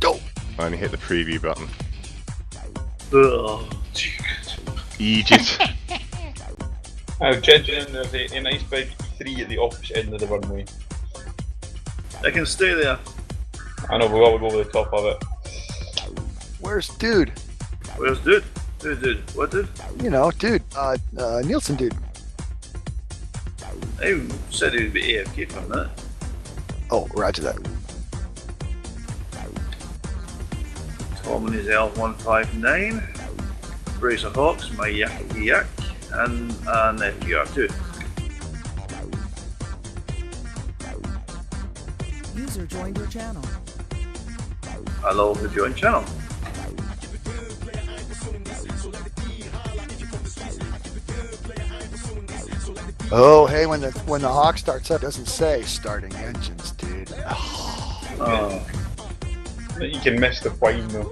Go! I only hit the preview button. Oh, Egypt. Gentlemen, there's a nice big 3 at the opposite end of the runway. I can stay there. I know, but we'll go over the top of it. Where's dude? Where's dude? Dude? What dude? You know, dude. Nielsen dude. I said he would be AFK from that. Oh, roger that. Tom and his L159. Brace of Hawks, my Yak, and an FGUK. User joined your channel. Hello, who joined channel? Oh, hey, when the Hawk starts up, it doesn't say starting engines, dude. Oh. You can miss the wine though.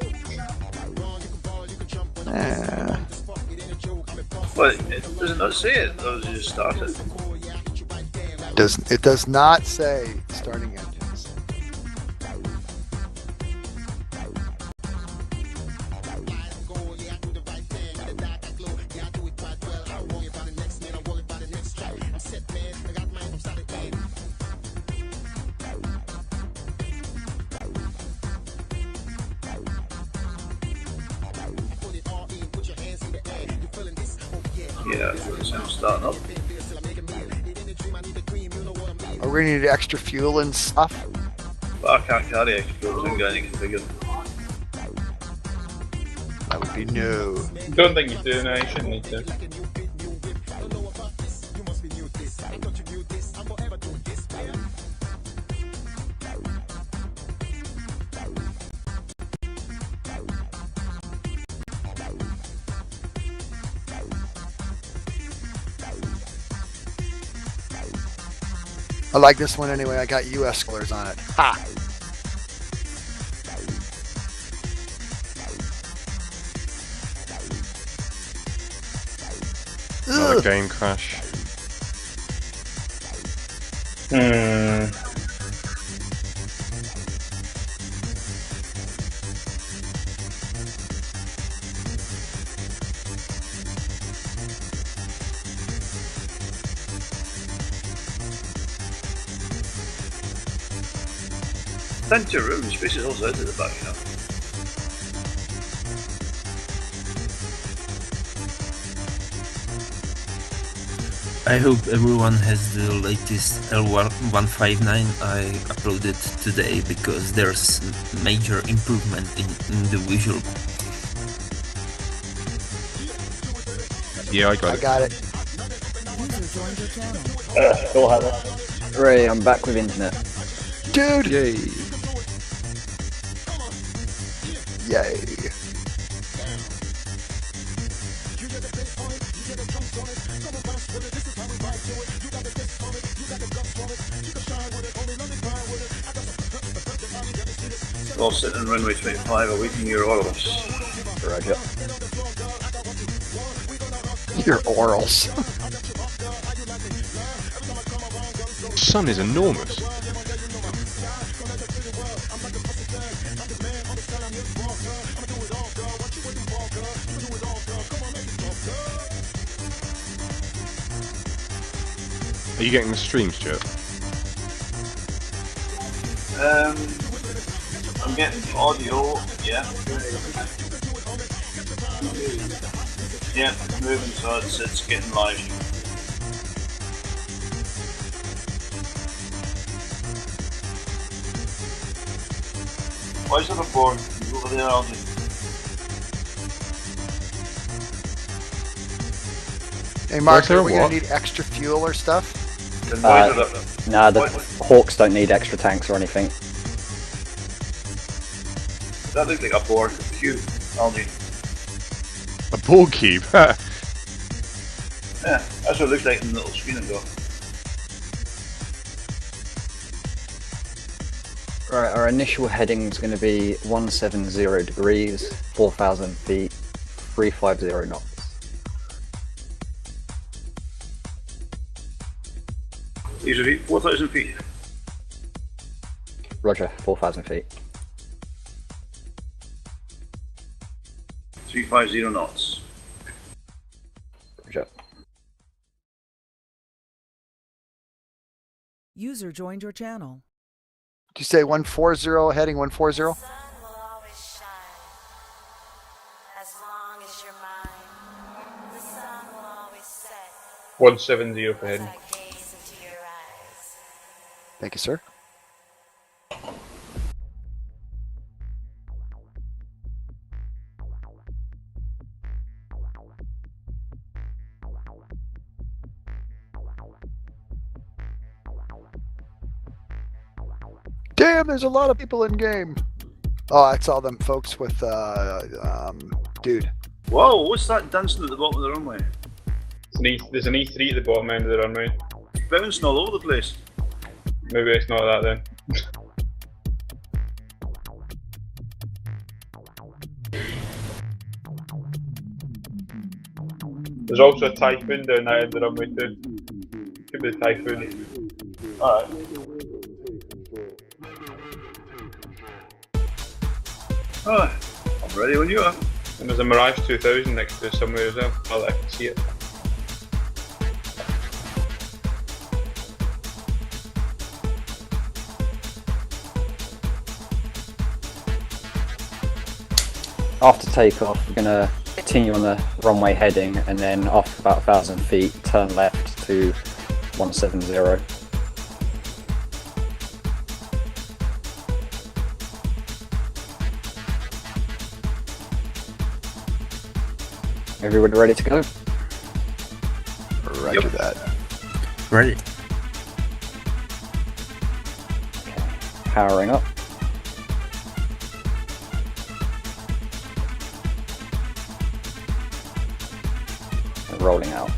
Well, does it not say it? Or does it just start it? It does not say starting engines. Yeah, it sounds starting up. Are we gonna need extra fuel and stuff? But I can't carry extra fuels and get anything configured. That would be no. Don't think you do, no, you shouldn't need to. I like this one anyway. I got US colors on it. Ha! Another game crash. Plenty of room, space is also out at the back, you know. I hope everyone has the latest L159 I uploaded today, because there's major improvement in the visual. Yeah, I got I it. got it. User joined your channel. Still have it. Ray, I'm back with internet. Dude! Yay. Yay. We're all sitting on runway 25 awaiting your orders. Roger. Your orals. The sun is enormous. Are you getting the stream, Stuart? I'm getting audio, yeah. Yeah, it's moving, so it's getting live. Why is there a board over there, Aldi? Hey Mark, Where's there are we gonna what? need extra fuel or stuff? The noise of it. Nah, the Hawks don't need extra tanks or anything. That looks like a board cube, Aldi. A ball cube? Yeah, that's what it looks like in the little screen I've got. Right, our initial heading's going to be 170 degrees, 4,000 feet, 350 knots. These are 4,000 feet. Roger, 4,000 feet. 350 knots. Roger. User joined your channel. Did you say 140 heading 140? 170 for heading. Thank you, sir. Damn, there's a lot of people in game. Oh, that's all them folks with, dude. Whoa, what's that dancing at the bottom of the runway? There's an E3 at the bottom end of the runway. It's bouncing all over the place. Maybe it's not that then. There's also a typhoon down that end of the runway too. Could be a typhoon. Alright. Oh, I'm ready when you are. And there's a Mirage 2000 next to it somewhere as well. Oh, I can see it. After takeoff, we're going to continue on the runway heading, and then after about 1,000 feet, turn left to 170. Everybody ready to go? Roger that. Ready? Powering up. And rolling out.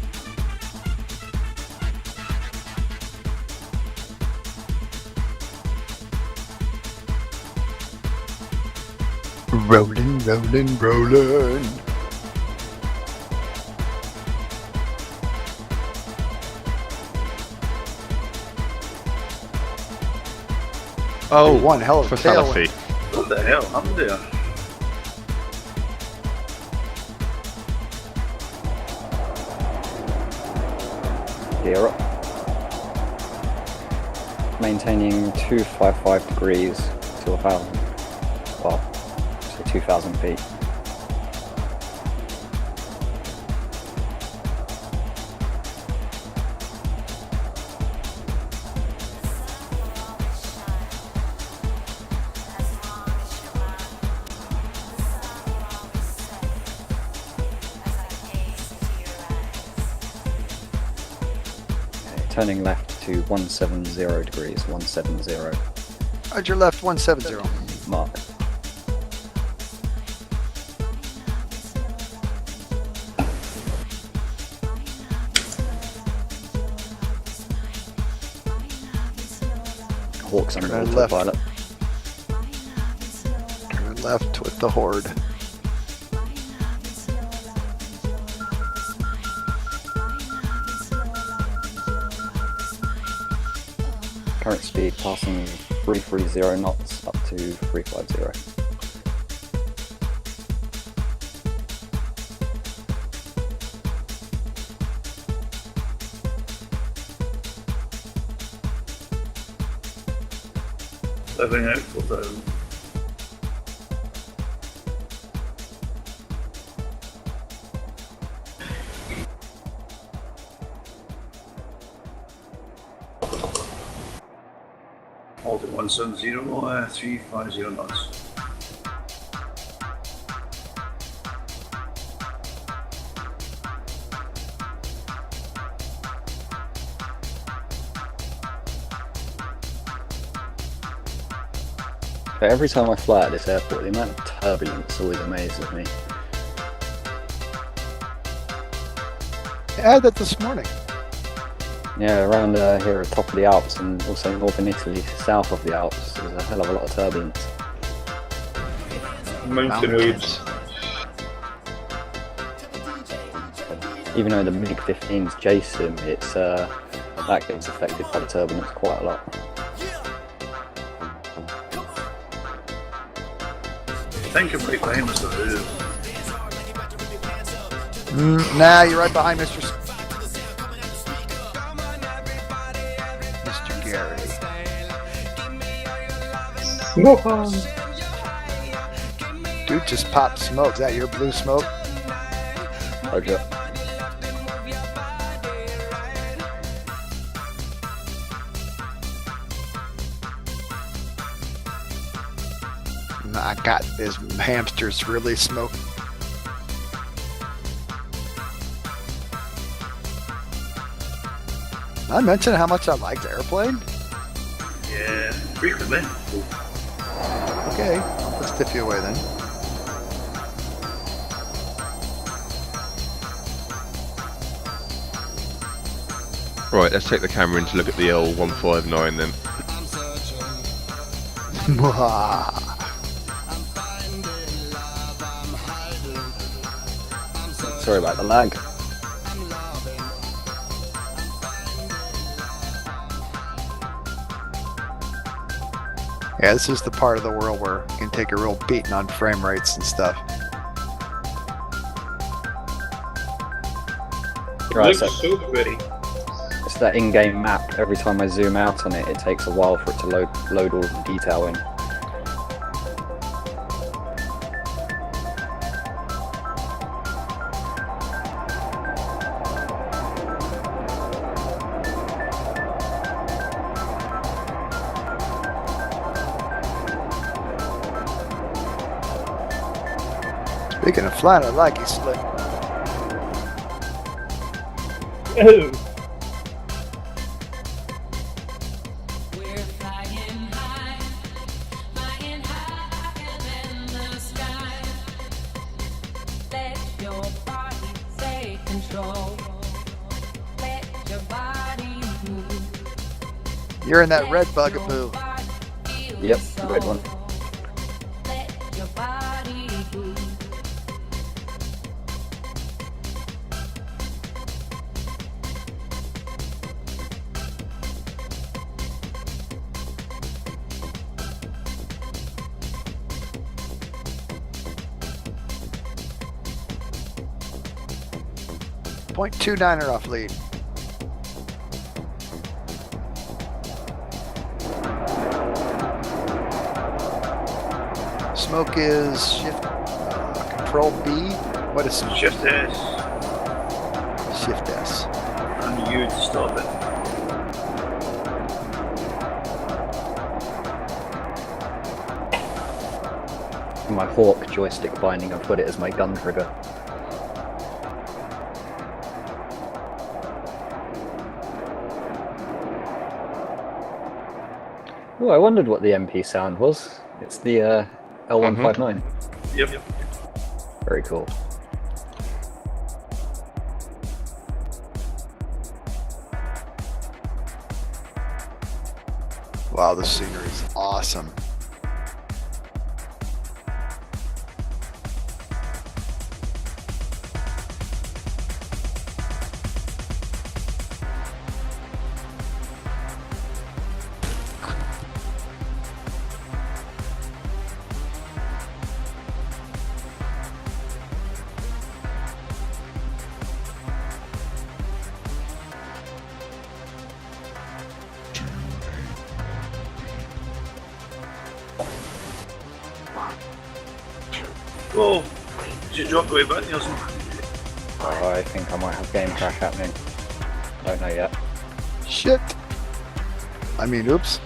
Rolling, rolling, rolling. Oh, one hell of a fatality. What the hell happened there? Gear up. Maintaining 255 degrees to 1,000. Well, so 2,000 feet. Turning left to 170 degrees, 170 Roger left 170. mark. Hawks under Turn left. autopilot. Turn left with the horde. Current speed passing 330 knots up to 350. Living out for the hold at 170, 350 knots. But every time I fly at this airport, the amount of turbulence always amazes me. I had that this morning. Yeah, around here at the top of the Alps and also northern Italy, south of the Alps, there's a hell of a lot of turbulence. Mountain waves. Even though the MiG-15's JSIM, it's that gets affected by the turbulence quite a lot. I think I'm right behind Mr. Who. Nah, you're right behind Mr. Mr. Gary. Dude just popped smoke. Is that your blue smoke? Roger. I got this hamster's really smoke. Did I mention how much I liked the airplane? Yeah, frequently. Okay, let's stiff you away then. Right, let's take the camera in to look at the L159 then. Sorry about the lag. Yeah, this is the part of the world where you can take a real beating on frame rates and stuff. Right, Looks so pretty. it's that in-game map. Every time I zoom out on it, it takes a while for it to load all the detail in. Speaking of flying, I like you, Slick. Oh, We're flying higher than the sky. Let your body take control. Let your body move. You're in that red bugaboo. Yep, red one. Let your body move. .29er off lead. Smoke is shift control B. What is smoke? Shift S. Shift S. And U to stop it. My Hawk joystick binding, I've got it as my gun trigger. Oh, I wondered what the MP sound was. It's the L159. Yep. Very cool. Wow, the scenery is awesome. Oh, did you drop away back, Nielsen? Oh, I think I might have game crash happening. Don't know yet. Shit. I mean, oops.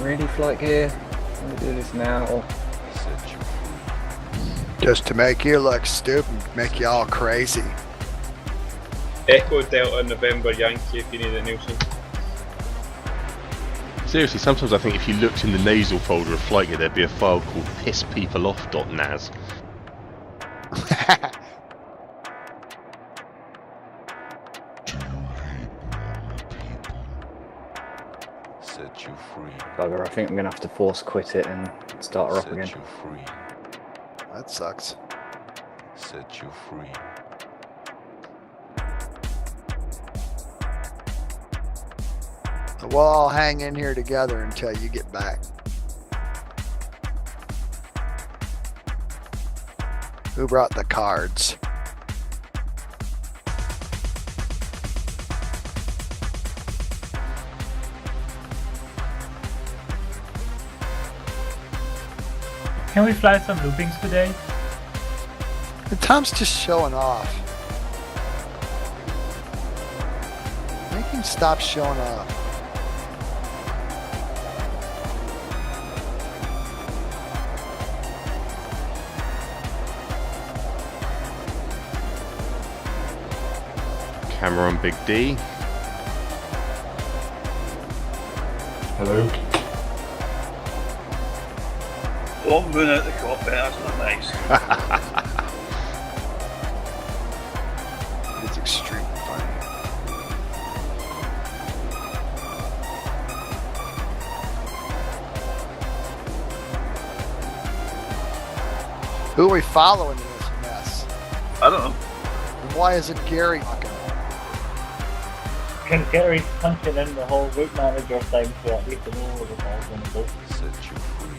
Really, FlightGear? Can we do this now? Just to make you look stupid, make you all crazy. Echo Delta November Yankee if you need it, Nielsen. Seriously, sometimes I think if you looked in the nasal folder of FlightGear, there'd be a file called pisspeopleoff.naz. Set you free. Bugger, I think I'm going to have to force quit it and start her up Set again. you free. That sucks. Set you free. We'll all hang in here together until you get back. Who brought the cards? Can we fly some loopings today? Tom's just showing off. Make him stop showing off. Camera on Big D. Hello. 1 minute at the cockpit, that's not nice. It's extremely funny. Who are we following in this mess? I don't know. And why isn't Gary fucking? Can Gary punching in the whole route manager thing so at least to know where the ball's going to go? Set you free.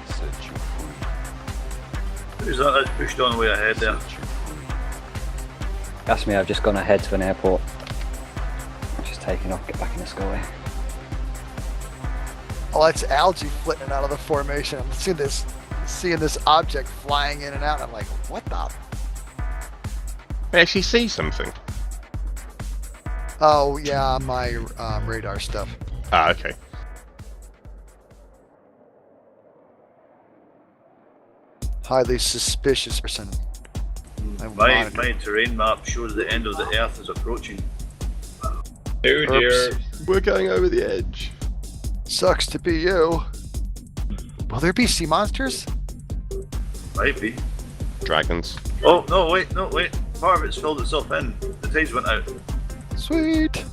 Set you free. Who's that that's pushed on the way ahead there? Set you free. That's me, I've just gone ahead to an airport. I'm just taking off, get back in the sky. Oh, that's algae flitting out of the formation. I'm seeing this object flying in and out. I'm like, what the? I actually see something. Oh yeah, my radar stuff. Ah, okay. Highly suspicious person. My terrain map shows the end of the Earth is approaching. Oh dear. Oops. We're going over the edge. Sucks to be you. Will there be sea monsters? Might be. Dragons. Oh, no, wait. Part of it's filled itself in. The tides went out. Sweet.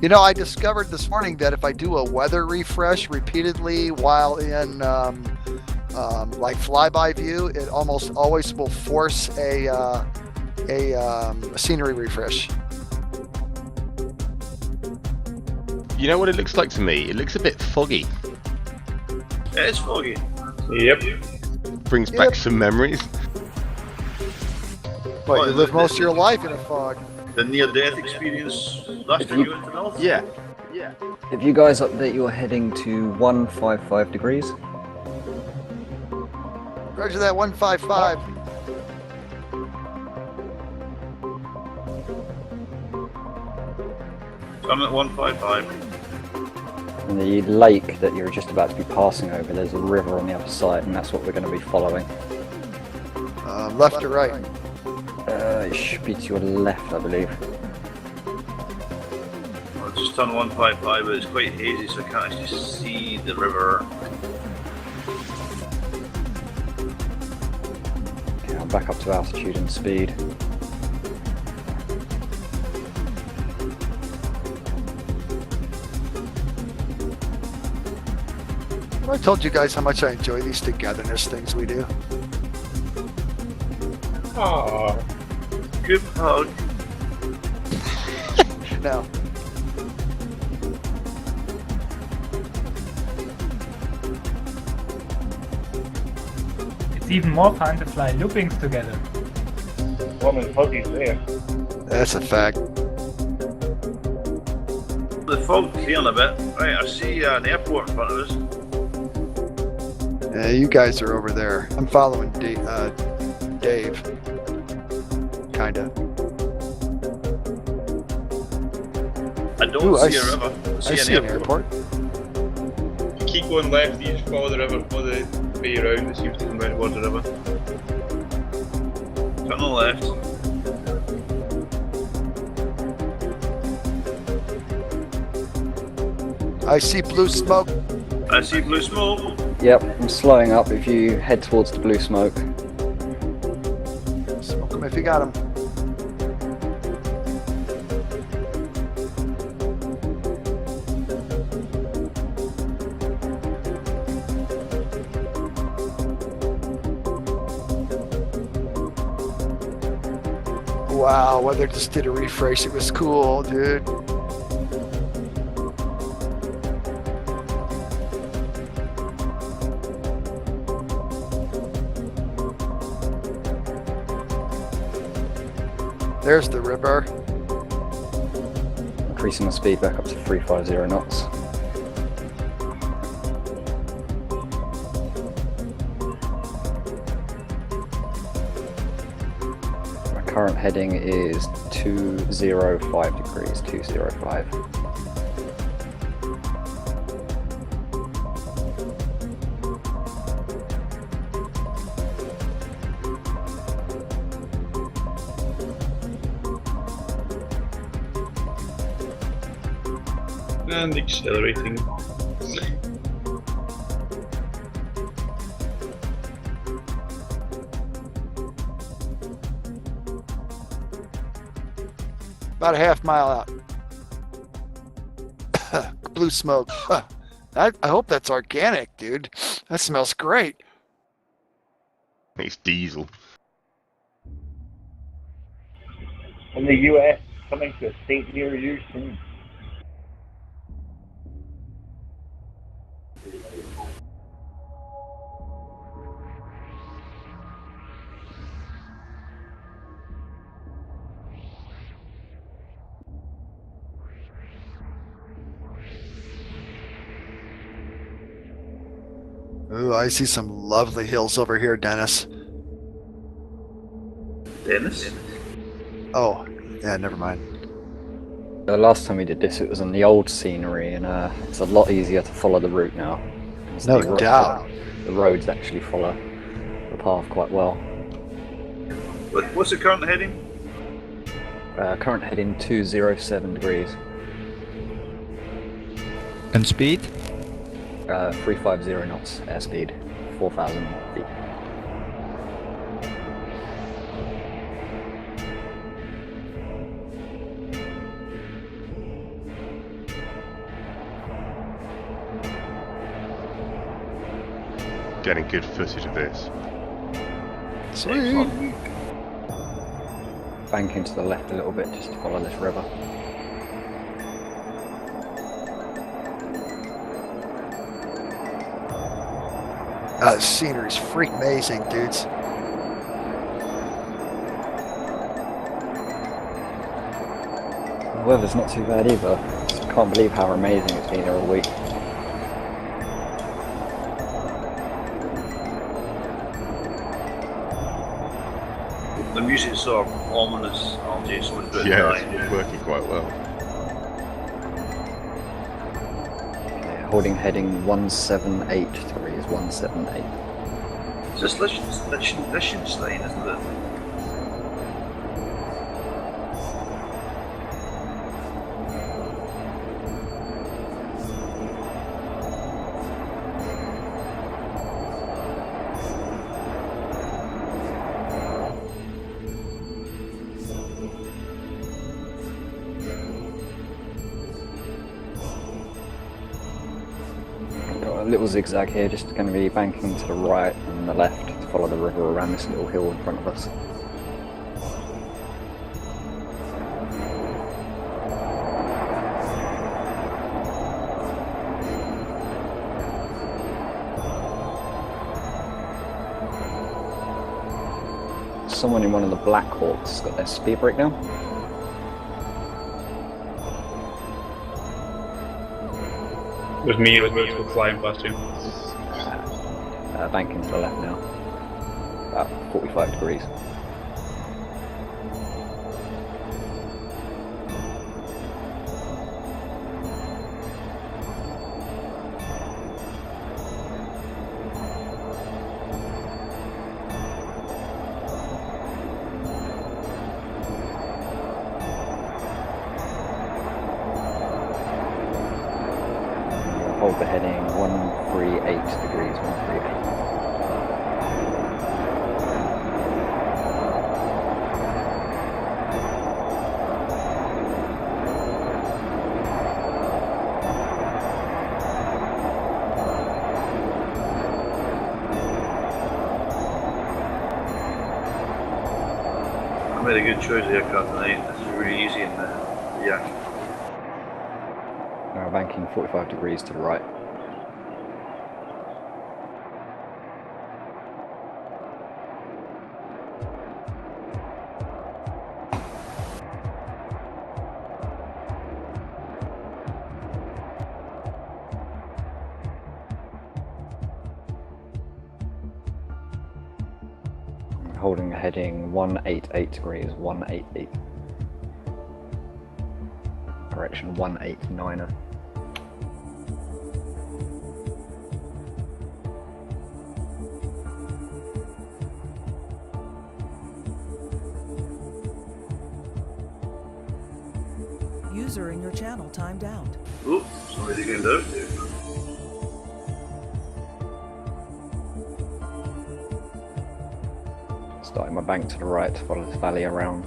You know, I discovered this morning that if I do a weather refresh repeatedly while in like flyby view, it almost always will force a scenery refresh. You know what it looks like to me? It looks a bit foggy. Yeah, it's foggy. Yep. Brings back some memories. But you live most of your life in a fog. The near-death experience last time you went to North? Yeah. If you guys update your heading to 155 degrees. Roger that, 155. I'm at 155. And the lake that you're just about to be passing over, there's a river on the other side, and that's what we're going to be following. Left or right? It should be to your left, I believe. I'll just turn 155, but it's quite hazy, so I can't actually see the river. Okay, I'm back up to altitude and speed. I told you guys how much I enjoy these togetherness things we do. Aww. Good hug. No. It's even more fun to fly loopings together. Warm and fuzzy's there. That's a fact. The fog's clearing a bit. Right, I see an airport in front of us. Yeah, you guys are over there. I'm following Dave. Kinda. I don't Ooh, see a river. I see an airport. You keep going left, you just follow the river, follow the way around, it seems to come out towards the river. Turn on the left. I see blue smoke. I see blue smoke. Yep, I'm slowing up if you head towards the blue smoke. Smoke him if you got him. Wow, weather just did a refresh. It was cool, dude. There's the river. Increasing the speed back up to 350 knots. My current heading is 205 degrees, 205. And accelerating. About a half mile out. Blue smoke. I hope that's organic, dude. That smells great. I think it's diesel. In the US, coming to a state near you soon. Ooh, I see some lovely hills over here, Dennis. Dennis? Oh, yeah, never mind. The last time we did this, it was on the old scenery, and it's a lot easier to follow the route now. No doubt. The roads actually follow the path quite well. What's the current heading? Current heading 207 degrees. And speed? 350 knots airspeed, 4,000 feet. Getting good footage of this. Sweet. Banking to the left a little bit just to follow this river. The scenery's freak amazing, dudes. The weather's not too bad either. Can't believe how amazing it's been here all week. The music's sort of ominous, RJ, so it's a bit Yeah, dry. it's working quite well. Okay, holding heading 178 degrees, 178. It's just Liechtenstein, isn't it? Got a little zigzag here, just going to be banking to the right and the left to follow the river around this little hill in front of us. Someone in one of the Black Hawks got their speed brake now. It was me, we'll flying past you. Banking to the left now. About 45 degrees. Hold the heading 138 degrees, 138. I made a good choice of aircraft tonight. This is really easy in the yak. Now banking 45 degrees to the right. Holding a heading 188 degrees, 188. Correction 189er. User in your channel timed out. Oh, somebody's getting down. Starting my bank to the right, follow this valley around.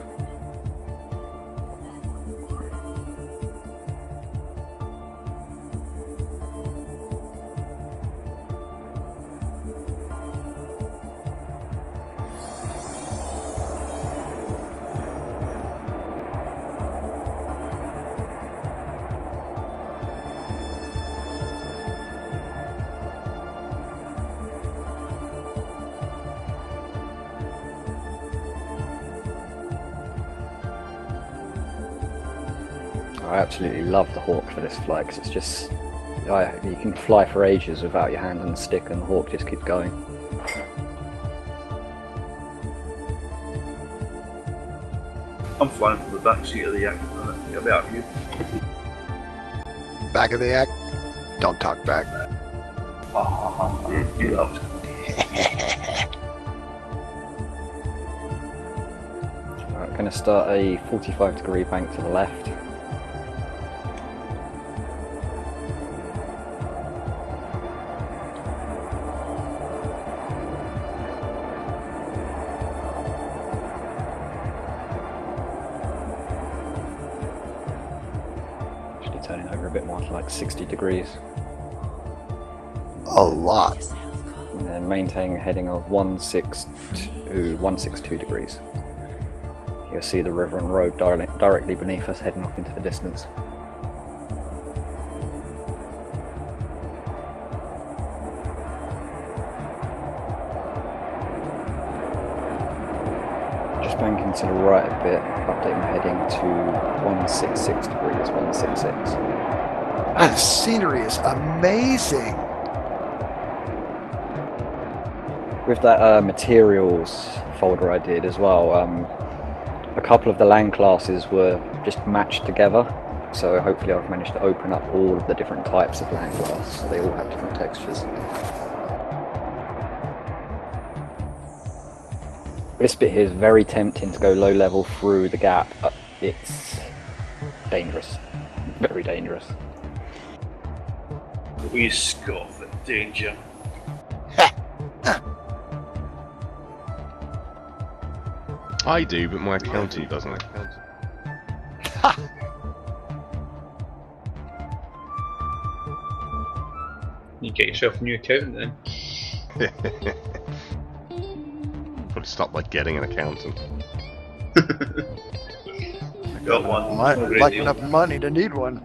I absolutely love the Hawk for this flight because it's just, you can fly for ages without your hand on the stick and the Hawk just keeps going. I'm flying from the back seat of the yak. Get a better view. Back of the yak. Don't talk back. You loved it. Alright, going to start a 45 degree bank to the left. Turning over a bit more to like 60 degrees. A lot. And then maintaining a heading of 162 degrees. You'll see the river and road directly beneath us heading off into the distance. Just banking to the right a bit, updating my heading to 166 degrees, 166. The scenery is amazing. With that materials folder I did as well, a couple of the land classes were just matched together, so hopefully I've managed to open up all of the different types of land class, so they all have different textures. This bit here is very tempting to go low level through the gap, but it's dangerous, very dangerous. We scoff at danger. I do, but my accountant doesn't. You get yourself a new accountant then. Probably start by getting an accountant. Got one. Like enough money to need one.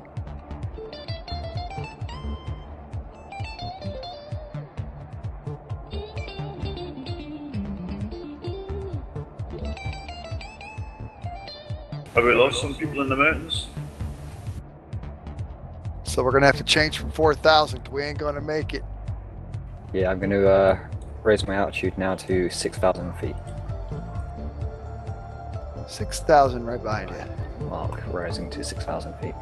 Have we lost some people in the mountains? So we're gonna have to change from 4,000. We ain't gonna make it. Yeah, I'm going to raise my altitude now to 6,000 feet. 6,000 right behind you. Mark, rising to 6,000 feet.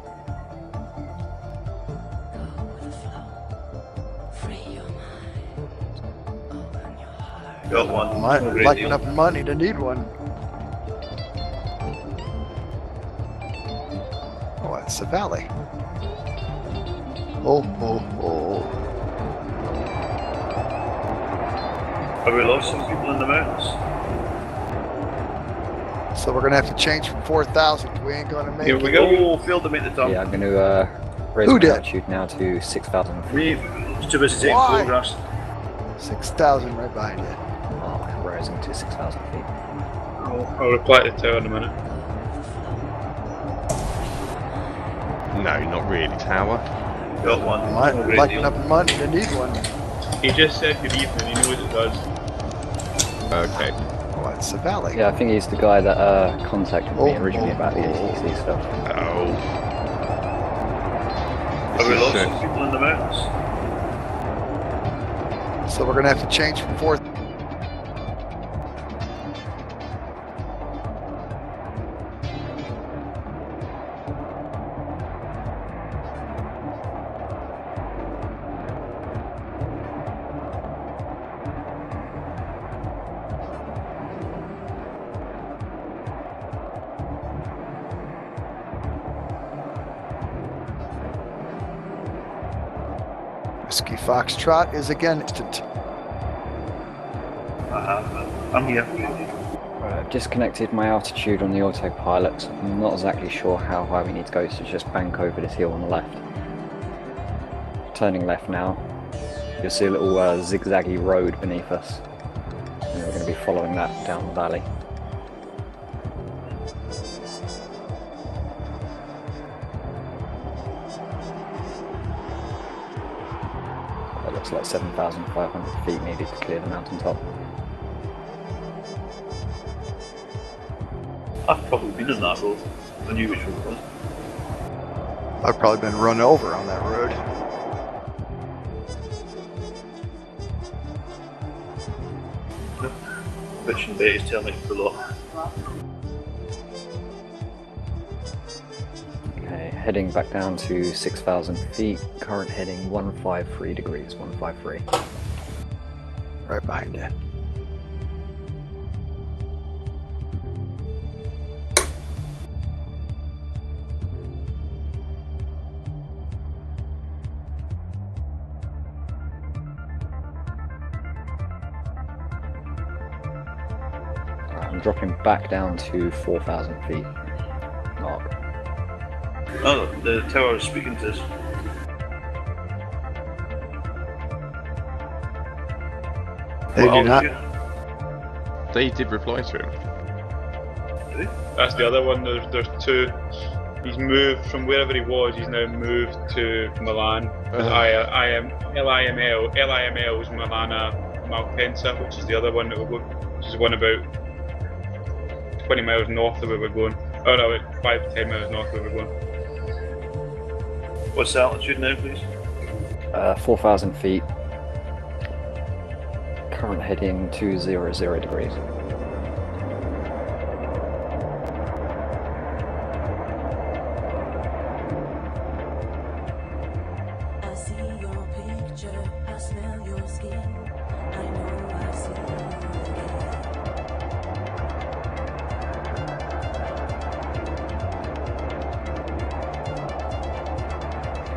Got one. Like enough money to need one. Oh, that's the valley. Oh, oh, oh. Have we lost some people in the mountains? So we're gonna have to change from 4,000. We ain't gonna make Here it. we go. Oh, failed to make the top. Yeah, I'm going to raise Who my did? altitude now to 6,000 feet. It's too busy taking Why? photographs. 6,000 right behind you. Mark, rising to 6,000 feet. I'll reply to the tower in a minute. No, not really, tower. Got one. Might, Great like deal. enough money to need one. He just said good evening, he knows it does. Okay. Oh, it's a valley. Yeah, I think he's the guy that contacted me originally about the oh. ACC stuff. Oh. Have we This lost is, some people in the mountains? So we're gonna have to change from 4th. Whiskey Foxtrot is again instant. I'm here. I've disconnected my altitude on the autopilot. I'm not exactly sure how high we need to go to just bank over this hill on the left. Turning left now. You'll see a little zigzaggy road beneath us. And we're going to be following that down the valley. That looks like 7,500 feet needed to clear the mountaintop. I've probably been on that road. I knew which one it was. I've probably been run over on that road. Vision Bay is telling me to pull up. Okay, heading back down to 6,000 feet. Current heading 153 degrees, 153. Right behind you. I'm dropping back down to 4,000 feet. Mark. Oh, the tower is speaking to us. They What do not. altitude? They did reply to him. That's the other one, there's two. He's moved from wherever he was, he's now moved to Milan. LIML is Milana Malpensa, which is the other one that we'll go, which is one about 20 miles north of where we're going. Oh no, about 5 to 10 miles north of where we're going. What's the altitude now, please? 4,000 feet. Current heading 200 degrees. I see your picture, I smell your skin. I know I see you again.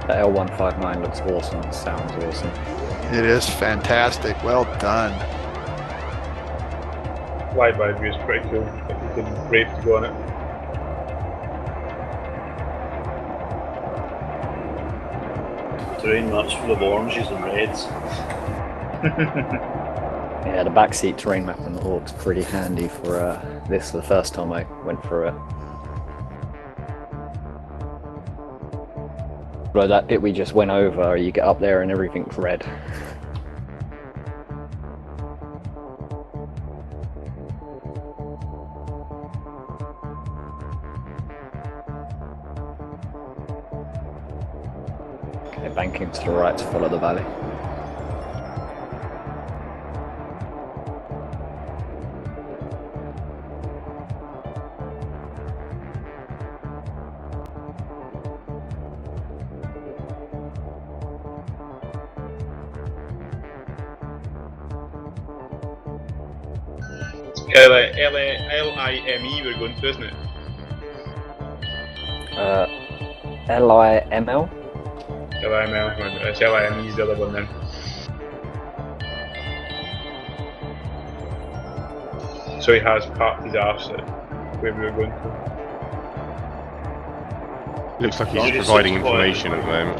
The L159 looks awesome and sounds awesome. It is fantastic. Well done. Flyby view is pretty cool, if you can brave to go on it. Terrain map's full of oranges and reds. Yeah, the backseat terrain map on the Hawk's pretty handy for this the first time I went through it. But that bit we just went over, you get up there and everything's red. Okay, banking to the right to follow the valley. LIME we're going to, isn't it? LIML? LIML, it's LIME's the other one then. So he has parked his arse at where we were going to. Looks like he's providing information at the moment.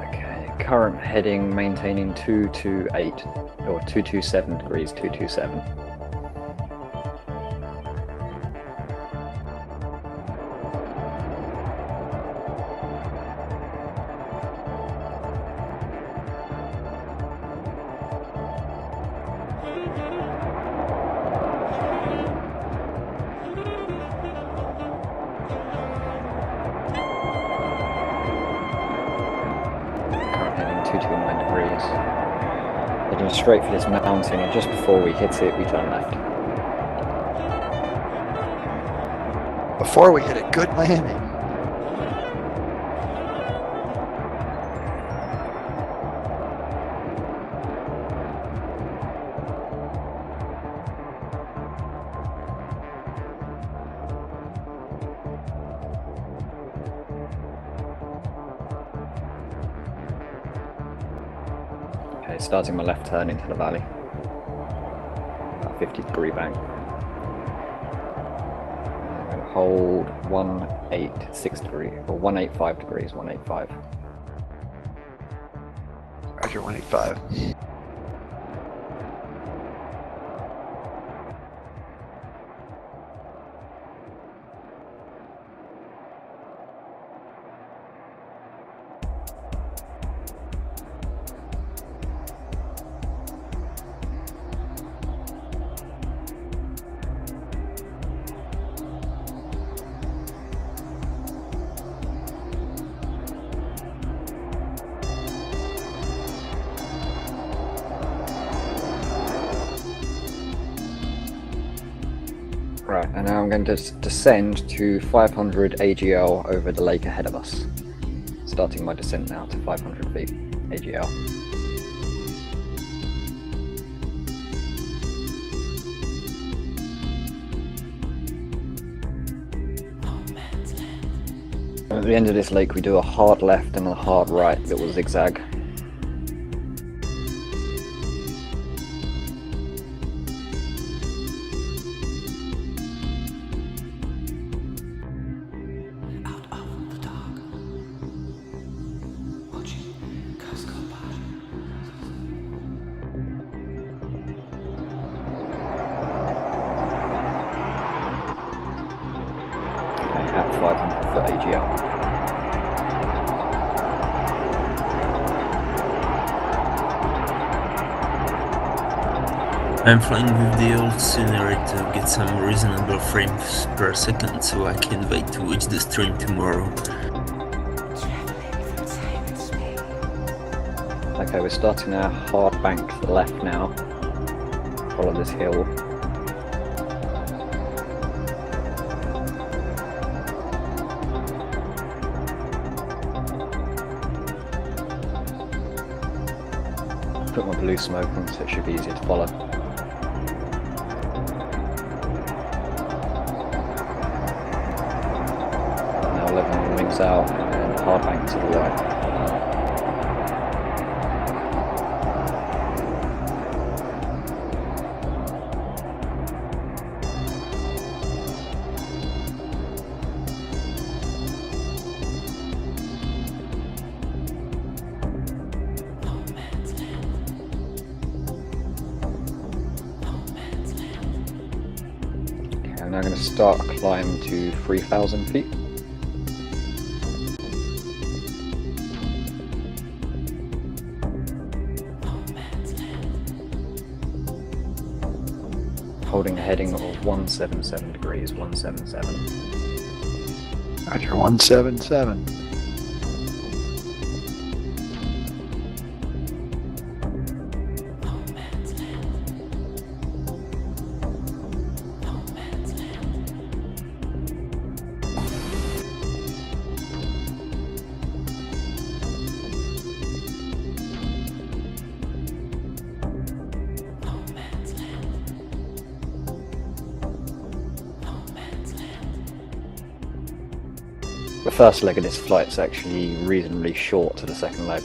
Okay, current heading maintaining 228 or 227 degrees, 227. going straight for this mountain, and just before we hit it, we turn left. Before we hit a good landing. Okay, starting my left turn into the valley. About 50-degree bank. I'm going to hold 186 degrees, or 185 degrees, 185. Roger, 185. Right, and now I'm going to descend to 500 AGL over the lake ahead of us. Starting my descent now to 500 feet AGL. At the end of this lake we do a hard left and a hard right that will zigzag. At 500 for AGL. I'm flying with the old scenery to get some reasonable frames per second so I can wait to watch the stream tomorrow. Okay, we're starting our hard bank to the left now. Follow this hill. Put my blue smoke on so it should be easier to follow. Now leveling the wings out and hard bank to the right. I'm now going to start a climb to 3,000 feet. Holding a heading of 177 degrees, 177. Roger, 177. The first leg of this flight is actually reasonably short to the second leg.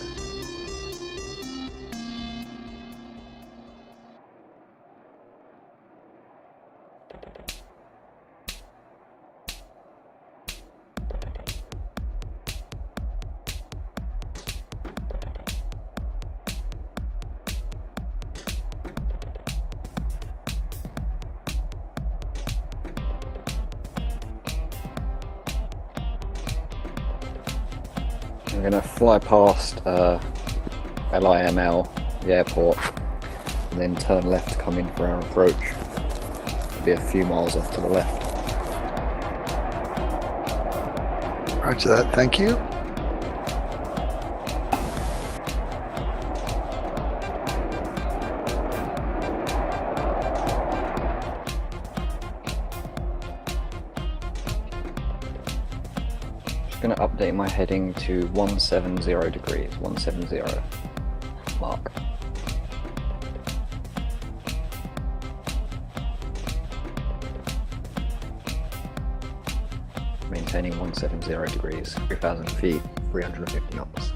I'm going to fly past LIML, the airport, and then turn left to come in for our approach. It'll be a few miles off to the left. Roger that, thank you. going to update my heading to 170 degrees, 170 mark. Maintaining 170 degrees, 3,000 feet, 350 knots.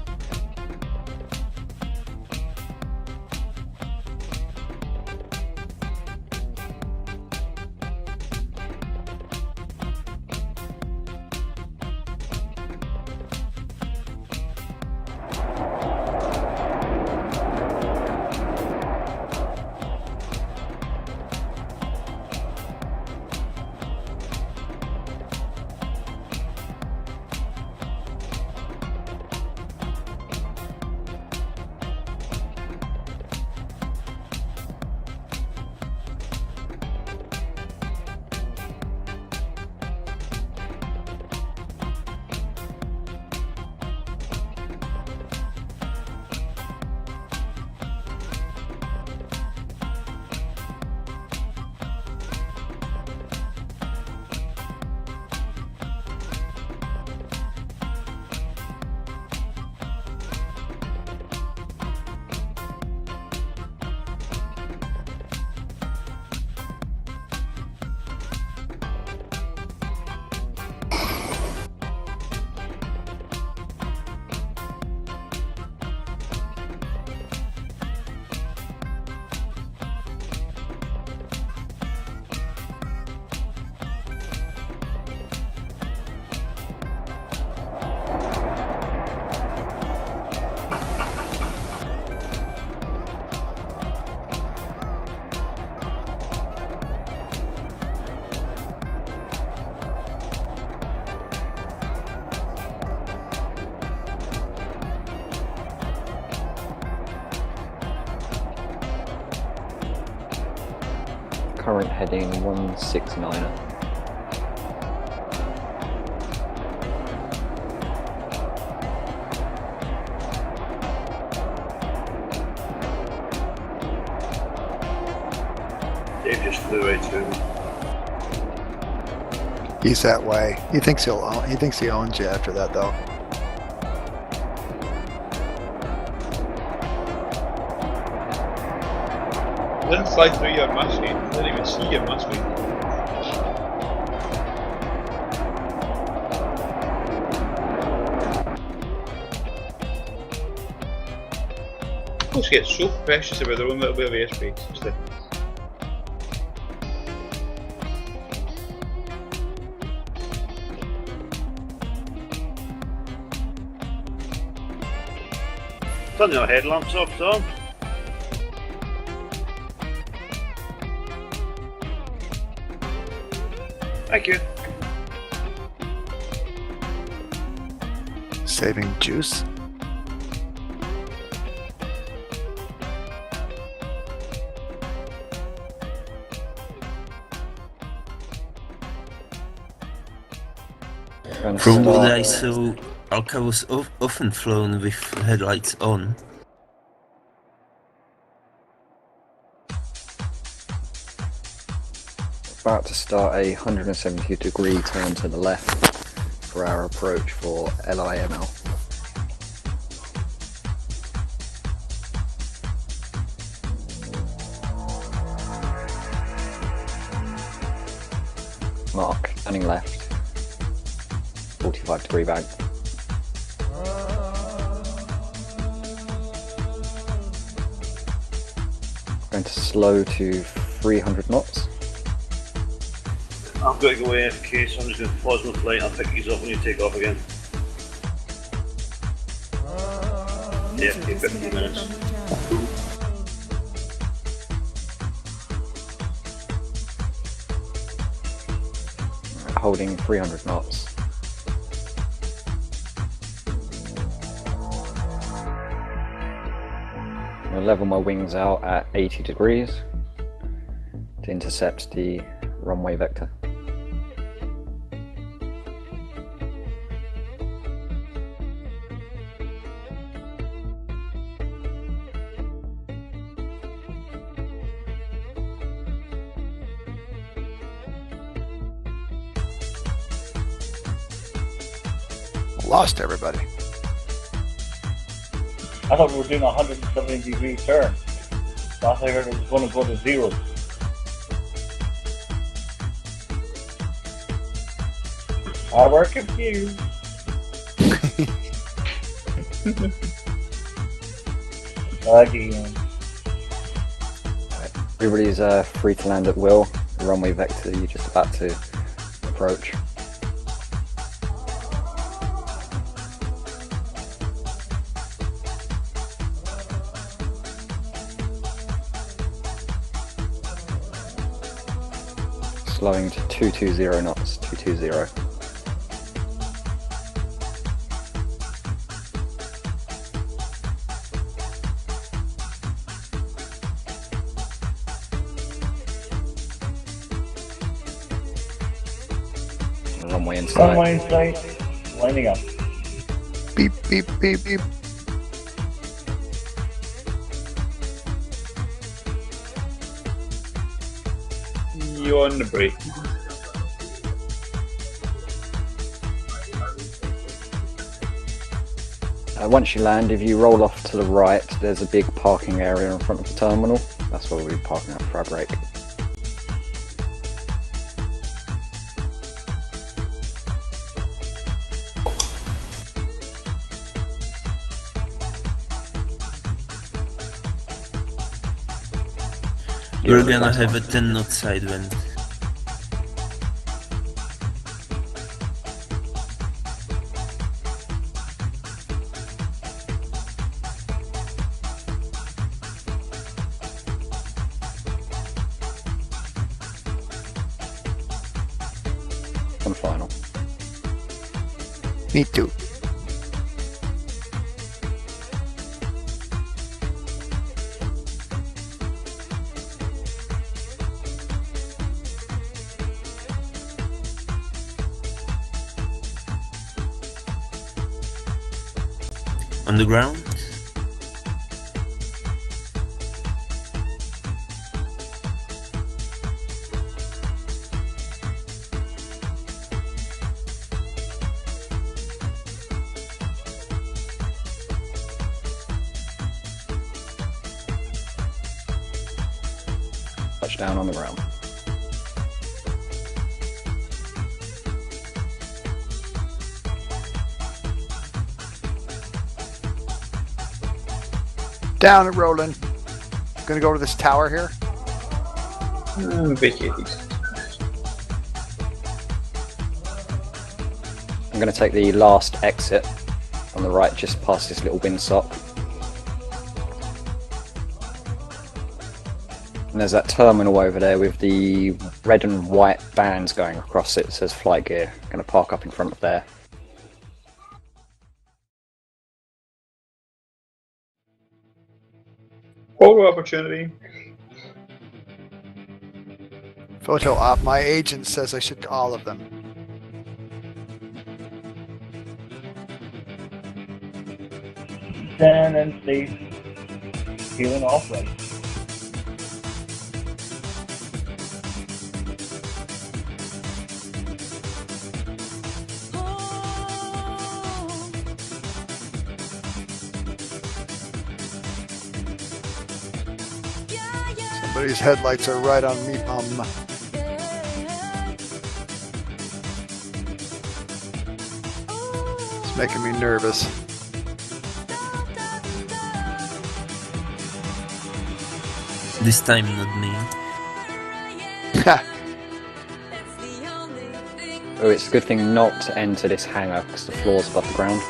Current heading 169er. Dave just flew right through me. He's that way. He thinks he owns you after that, though. I didn't fly through your mass screen. I didn't even see your mass screen. Folks get so precious about their own little bit of airspace. Turn your headlamps off, Tom. Thank you. Saving juice. From what I saw, Alka was often flown with headlights on. About to start a 170 degree turn to the left for our approach for LIML. Mark, turning left, 45 degree bank. Going to slow to 300 knots. I've got to go AFK, so I'm just going to pause my flight. I'll pick these up when you take off again. AFK 15 minutes. Holding 300 knots. I'm going to level my wings out at 80 degrees to intercept the runway vector. Lost everybody. I thought we were doing a 170-degree turn. Last I heard it was going to go to 0. I were confused. Again. Everybody's free to land at will. The runway vector you're just about to approach. Slowing to 220 knots, 220. Runway in sight. Runway in sight. Lining up. Beep, beep, beep, beep. You're on the brake. Once you land, if you roll off to the right, there's a big parking area in front of the terminal. That's where we'll be parking up for our break. We're gonna have a 10 knot side wind. On final. Me too. On the ground? Touchdown on the ground. Down and rolling. Gonna go to this tower here. Vacate these. I'm going to take the last exit on the right, just past this little windsock. And there's that terminal over there with the red and white bands going across it. It says FlightGear. Going to park up in front of there. Photo opportunity. Photo op. My agent says I should all of them. Stand and safe. Feeling off right. Somebody's headlights are right on me, Mum. It's making me nervous. This time not me. Oh, it's a good thing not to enter this hangar because the floor's above the ground.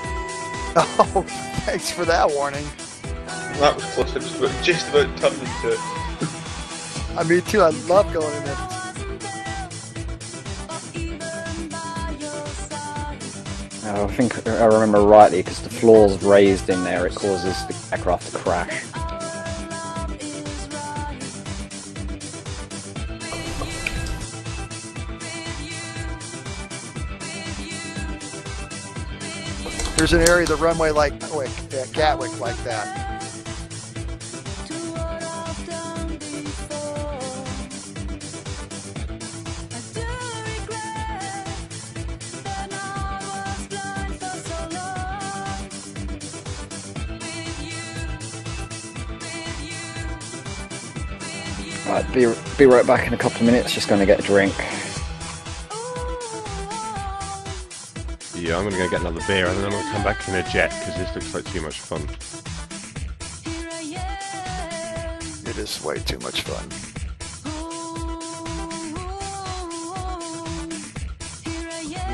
Oh, thanks for that warning. That was close. I just about turned into it. I mean, too. I love going in there. I think I remember rightly, because the floor's raised in there, it causes the aircraft to crash. There's an area of the runway like Gatwick like that. Right, be right back in a couple of minutes. Just going to get a drink. Yeah, I'm going to go get another beer and then I'm going to come back in a jet because this looks like too much fun. It is way too much fun.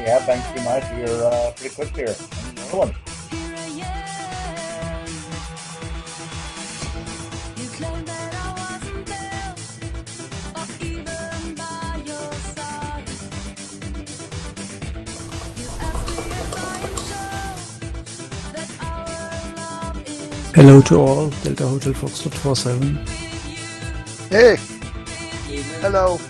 Yeah, thanks to Mike, you're pretty quick here. Another one. Hello to all, Delta Hotel Foxtrot 47. Hey! Hello!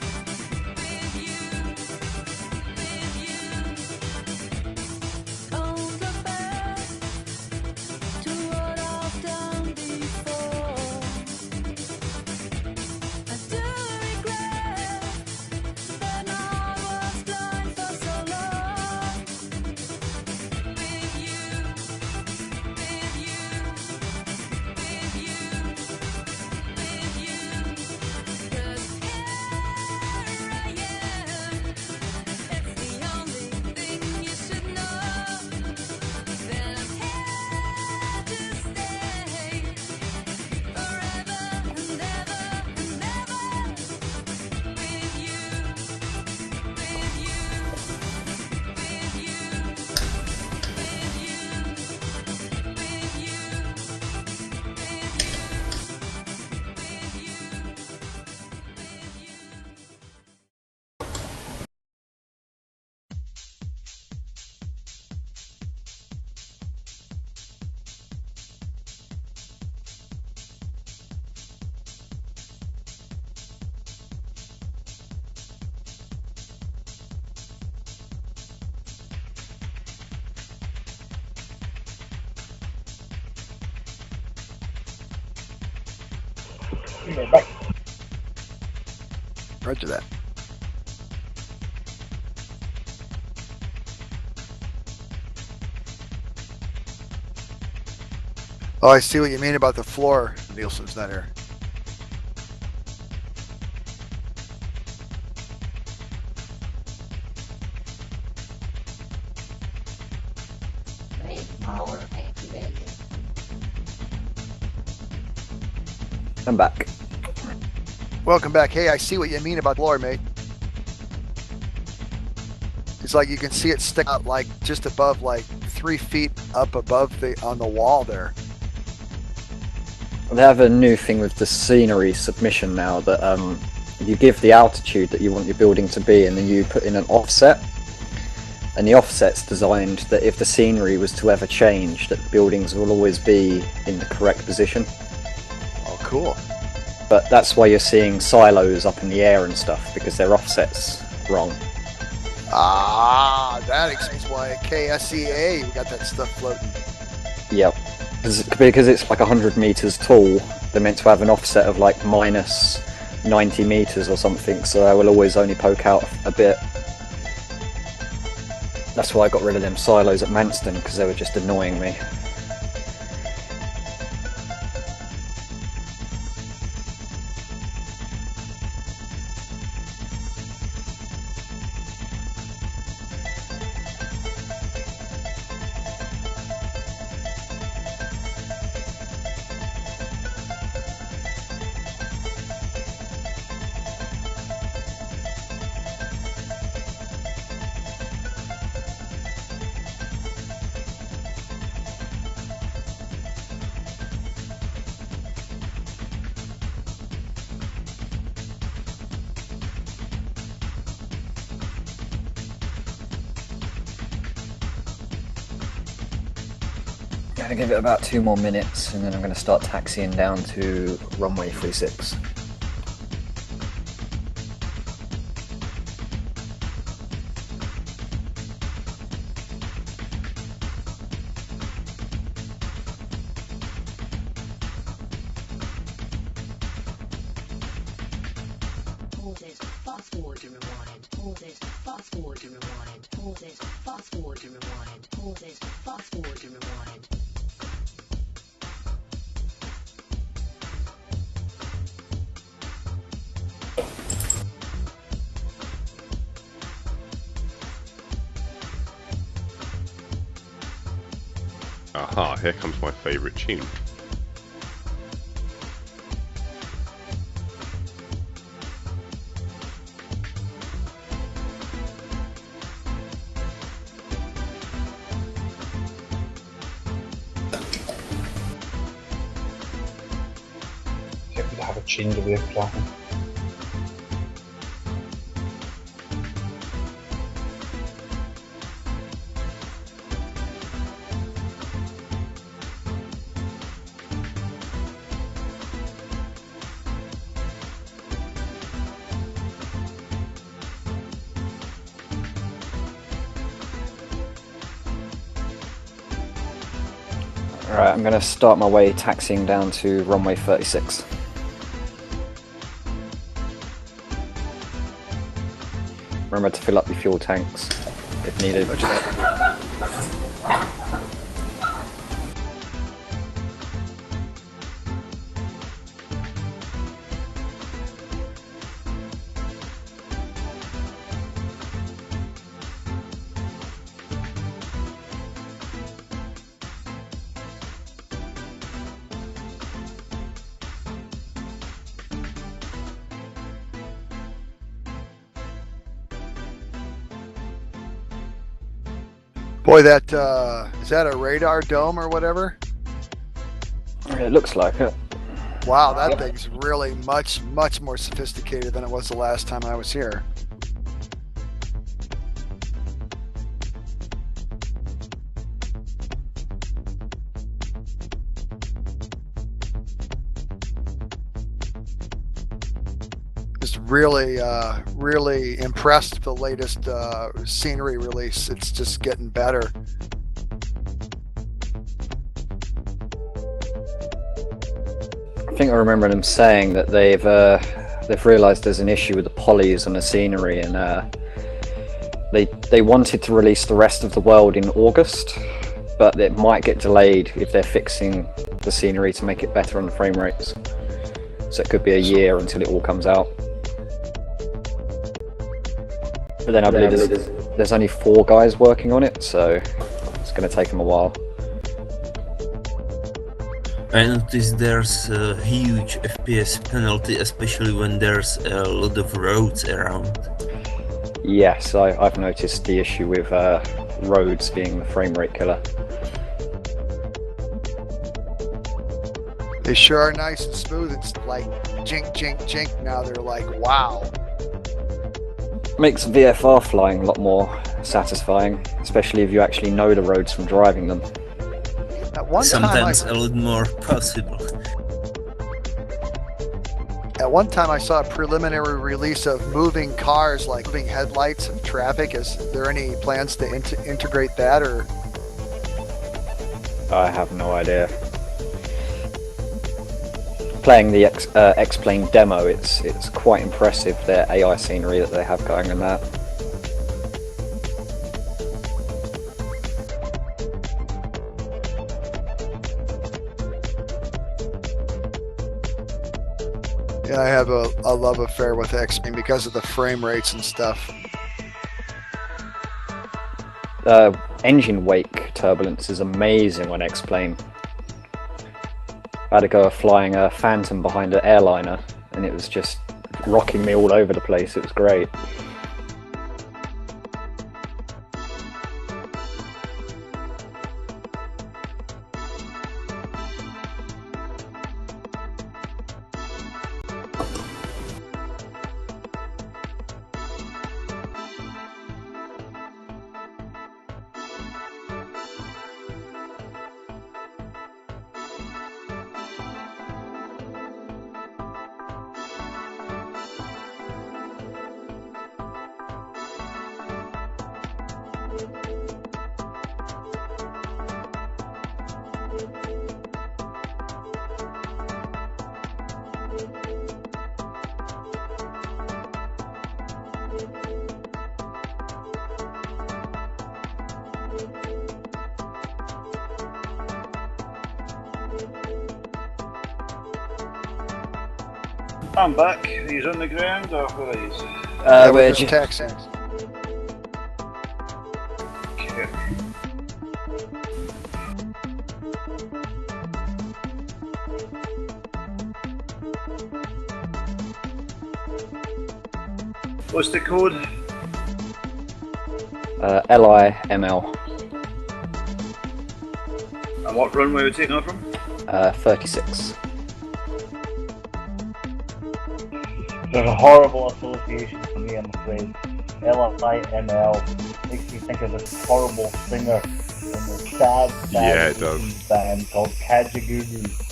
Bye. Roger that. Oh, I see what you mean about the floor. Nielsen's not here. I'm back. Welcome back. Hey, I see what you mean about the floor, mate. It's like you can see it stick out like just above, like 3 feet up above on the wall there. They have a new thing with the scenery submission now that you give the altitude that you want your building to be and then you put in an offset. And the offset's designed that if the scenery was to ever change, that the buildings will always be in the correct position. Oh, cool. But that's why you're seeing silos up in the air and stuff, because their offset's wrong. Ah, that explains why at KSEA we got that stuff floating. Yep. Because it's like 100 meters tall, they're meant to have an offset of like minus 90 meters or something, so they will always only poke out a bit. That's why I got rid of them silos at Manston, because they were just annoying me. I'm going to give it about 2 more minutes and then I'm going to start taxiing down to runway 36. Hold it, fast forward and rewind. Hold it, fast forward and rewind. Hold it, fast forward and rewind. Hold it, fast forward and rewind. Aha, here comes my favourite tune. Happy to have a change of air traffic. Alright, I'm going to start my way taxiing down to runway 36. Remember to fill up your fuel tanks if needed. Boy, that is that a radar dome or whatever? It looks like it. Wow, that thing's really much more sophisticated than it was the last time I was here. Just really impressed with the latest scenery release. It's just getting better. I think I remember them saying that they've realised there's an issue with the polys on the scenery, and they wanted to release the rest of the world in August, but it might get delayed if they're fixing the scenery to make it better on the frame rates. So it could be a year until it all comes out. But then I believe there's only 4 guys working on it, so it's going to take them a while. I noticed there's a huge FPS penalty, especially when there's a lot of roads around. Yes, I've noticed the issue with roads being the frame rate killer. They sure are nice and smooth. It's like jink, jink, jink. Now they're like, wow. Makes VFR flying a lot more satisfying, especially if you actually know the roads from driving them. At one Sometimes time a lot more possible. At one time I saw a preliminary release of moving cars, like moving headlights and traffic. Is there any plans to integrate that, or? I have no idea. Playing the X-Plane demo, it's quite impressive, their AI scenery that they have going in that. Yeah, I have a love affair with X-Plane because of the frame rates and stuff. Engine wake turbulence is amazing on X-Plane. I had to go flying a Phantom behind an airliner, and it was just rocking me all over the place. It was great. I'm back. He's on the ground or where are you? We're just taxiing. Okay. What's the code? LIML. And what runway are we taking off from? 36. There's a horrible association for me, I'm afraid. LIML makes me think of this horrible singer in the sad Yeah, it does. band called FGUK.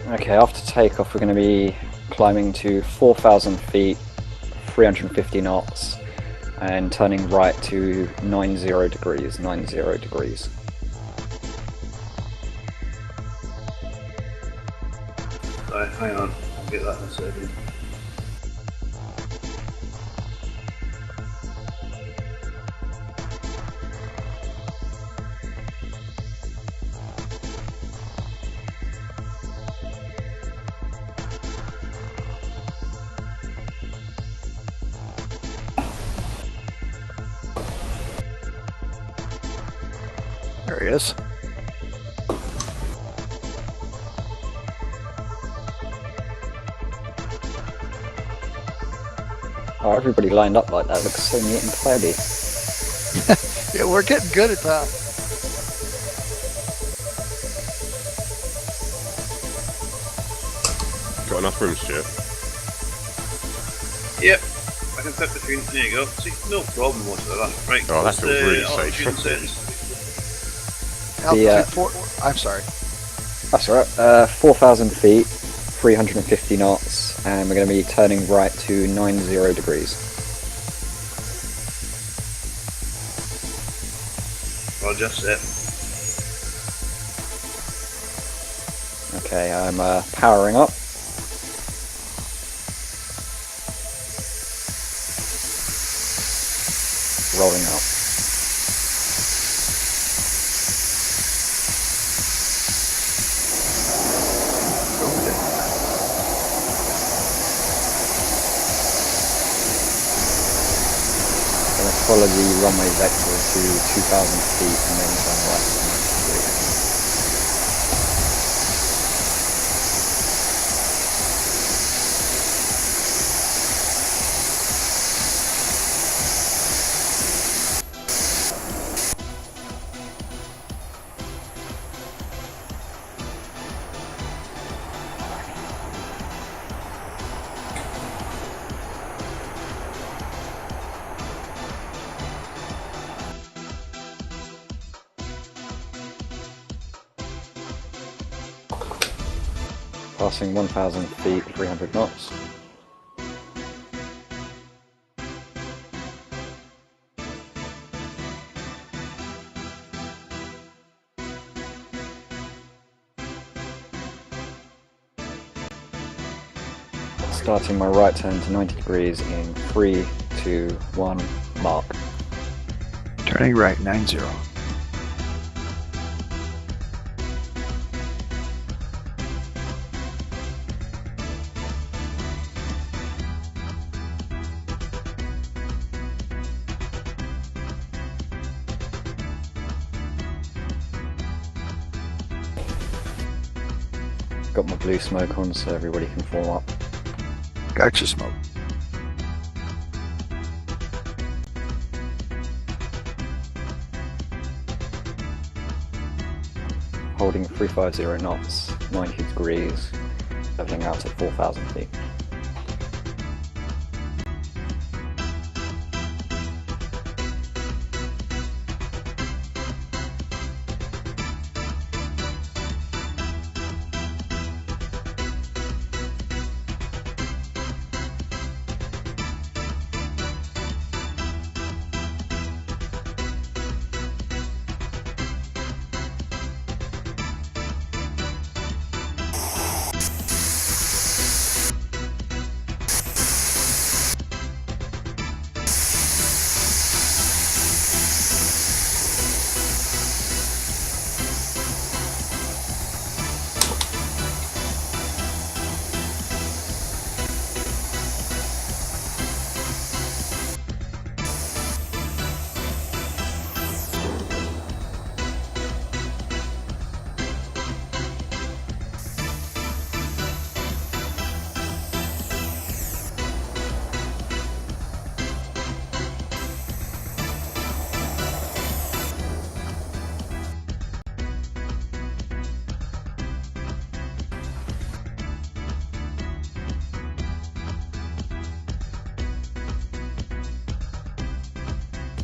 Okay, after takeoff we're going to be climbing to 4,000 feet, 350 knots, and turning right to 90 degrees, 90 degrees. Right, hang on, I'll get that in a second. There he is. Oh, everybody lined up like that looks so neat and tidy. Yeah, we're getting good at that. Got enough room, Stuart? Yep, I can fit between. There you go. See, no problem whatsoever. Right. Oh, that what's feels the really altitude safe. settings? Altitude I'm sorry. That's alright. 4,000 feet, 350 knots, and we're going to be turning right to 90 degrees. Roger, set. Okay, I'm powering up. Rolling out. Gonna follow the runway vector to 2,000 feet and then turn right to 90 degrees. Passing 1,000 feet, 300 knots. Starting my right turn to 90 degrees in 3, 2, 1, mark. Turning right, 90. Got my blue smoke on so everybody can form up. Gotcha, smoke. Holding 350 knots, 90 degrees, leveling out at 4,000 feet.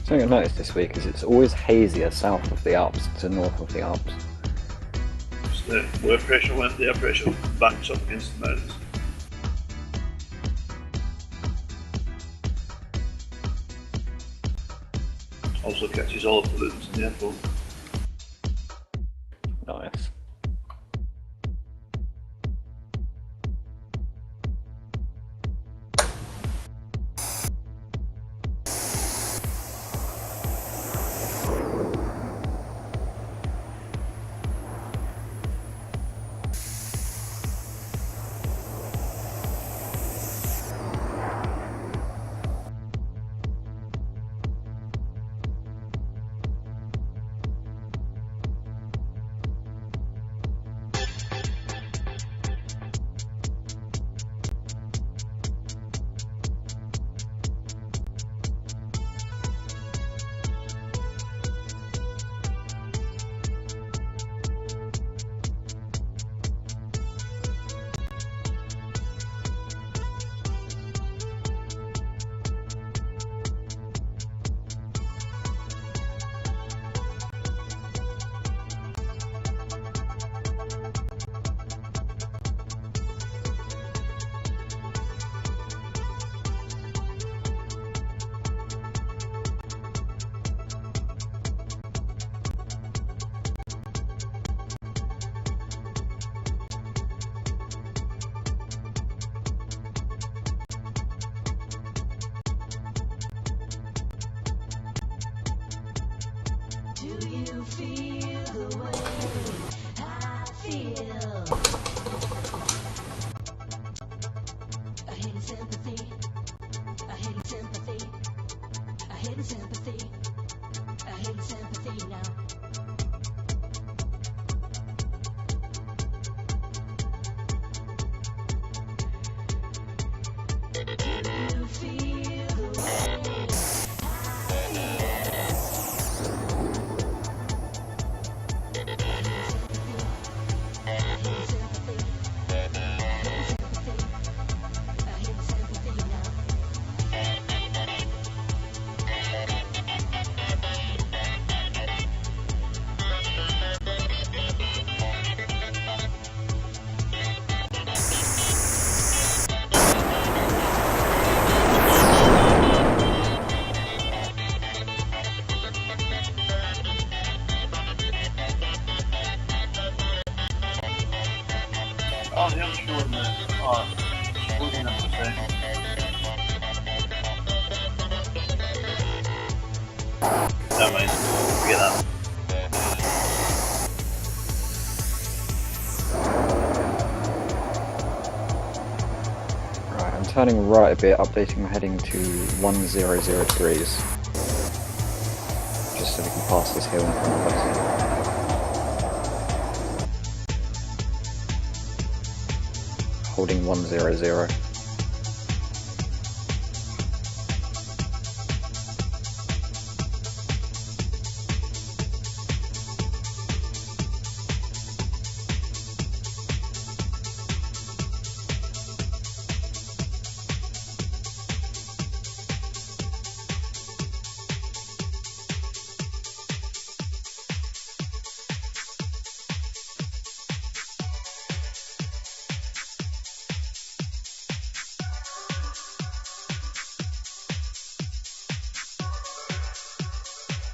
Something I noticed this week is it's always hazier south of the Alps to north of the Alps. The lower pressure went, the air pressure backs up against the mountains. Also catches all the pollutants in the airport. Nice. Oh, the other shore in the car. 49%. Never mind. Forget that. Right, I'm turning right a bit, updating my heading to 1003s. Just so we can pass this hill in front of us. Holding 100.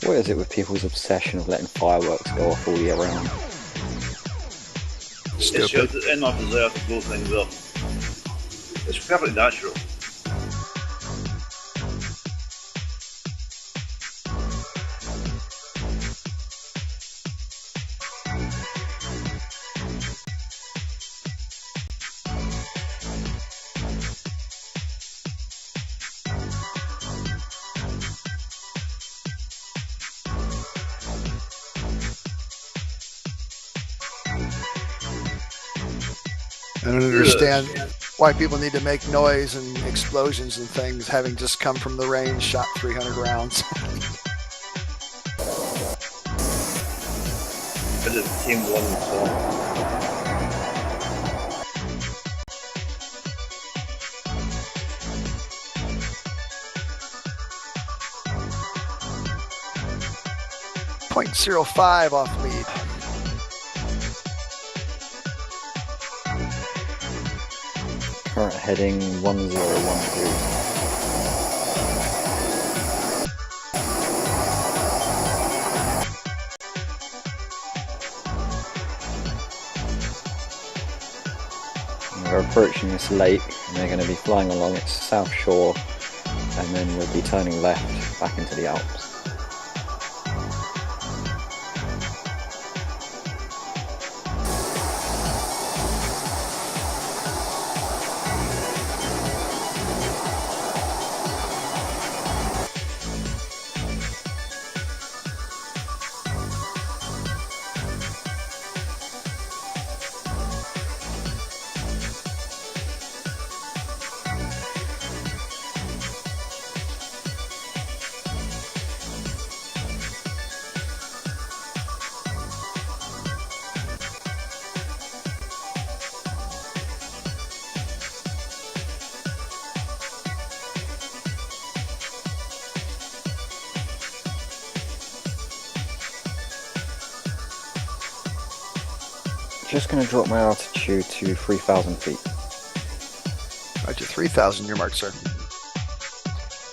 What is it with people's obsession of letting fireworks go off all year round? It's your inner desire to blow things up. It's perfectly natural. I don't understand why people need to make noise and explosions and things, having just come from the range, shot 300 rounds. But it's team one, so. 0.05 off lead. Current heading 101 degrees. We're approaching this lake and they're going to be flying along its south shore, and then we'll be turning left back into the Alps. Just going to drop my altitude to 3,000 feet. Right to 3,000, your mark, sir.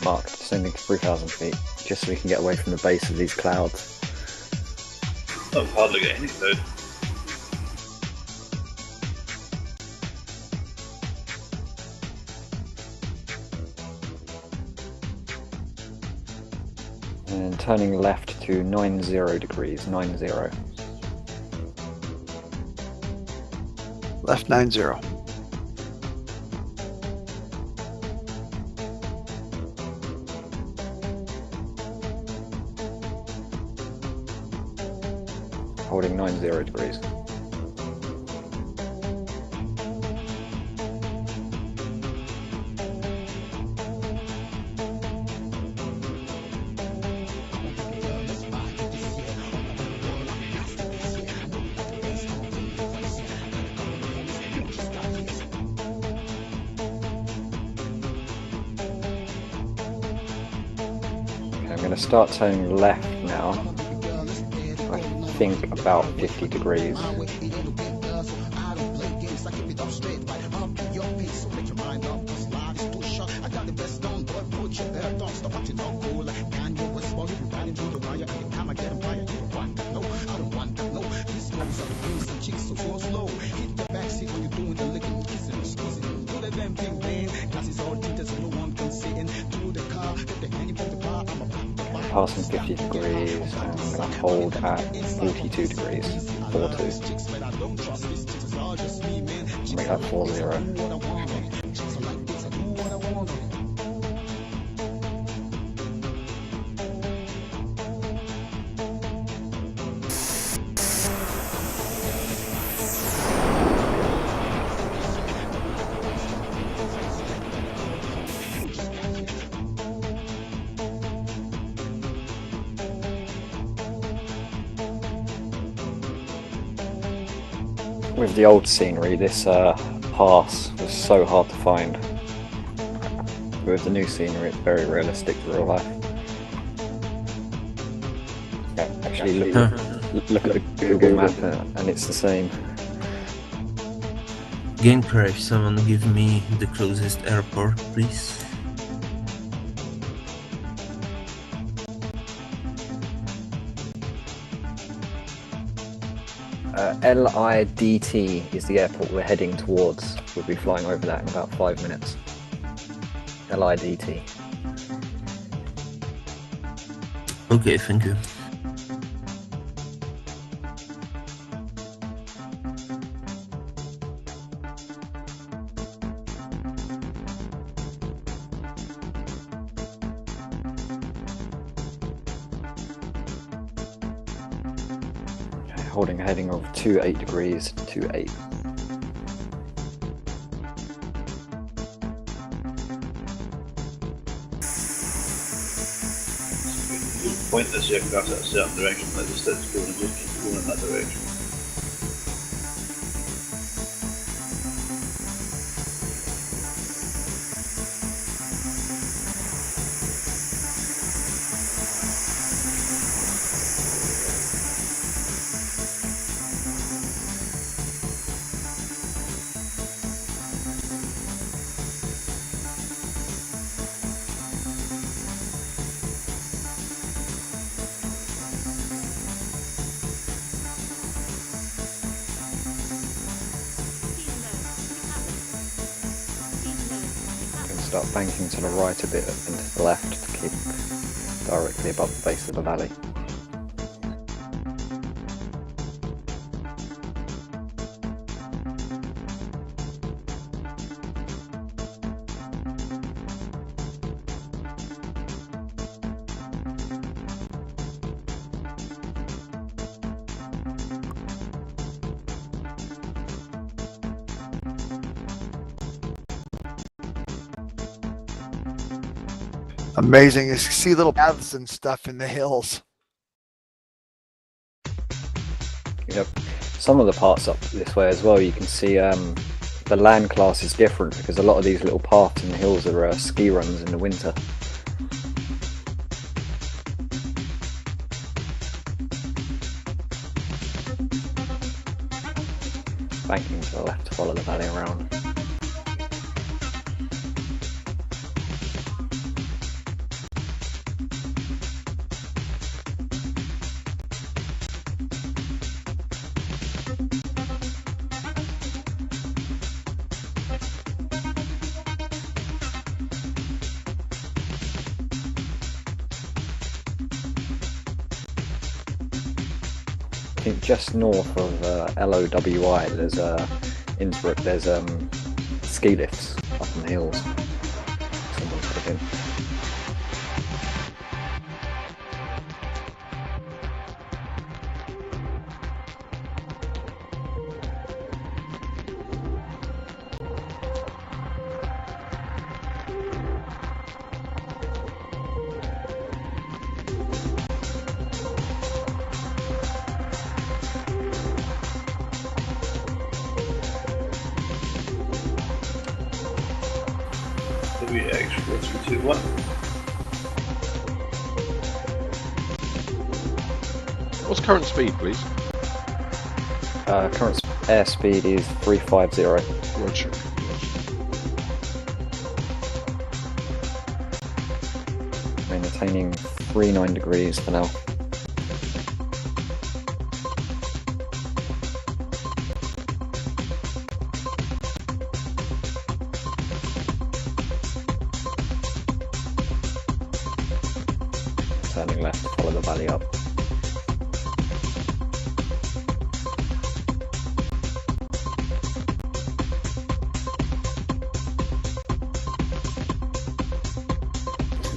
Marked, descending to 3,000 feet, just so we can get away from the base of these clouds. Not hard to get any cloud. And turning left to 90 degrees, 90. Left 90. Holding 90 degrees. I'm going to start turning left now. I think about 50 degrees. Passing 50 degrees, and I'm going to hold at 42 degrees, 42. Make that 40. With the old scenery, this pass was so hard to find. With the new scenery, it's very realistic to real life. Yeah, actually, look at the Google map and it's the same. Game crash, someone give me the closest airport, please. LIDT is the airport we're heading towards. We'll be flying over that in about 5 minutes. LIDT. Okay, thank you. Holding a heading of 28 degrees, 28. Point this aircraft at a certain direction, let the sticks go and just keep going in that direction. start banking to the right a bit and to the left to keep directly above the base of the valley. Amazing. You see little paths and stuff in the hills. Yep. Some of the parts up this way as well, you can see the land class is different because a lot of these little paths in the hills are ski runs in the winter. Banking to the left to follow the valley around. I think just north of LOWI there's ski lifts up in the hills. Someone's put in. WX421. What's current speed, please? Current airspeed is 350. Roger. Maintaining 39 degrees for now. Turning left to follow the valley up.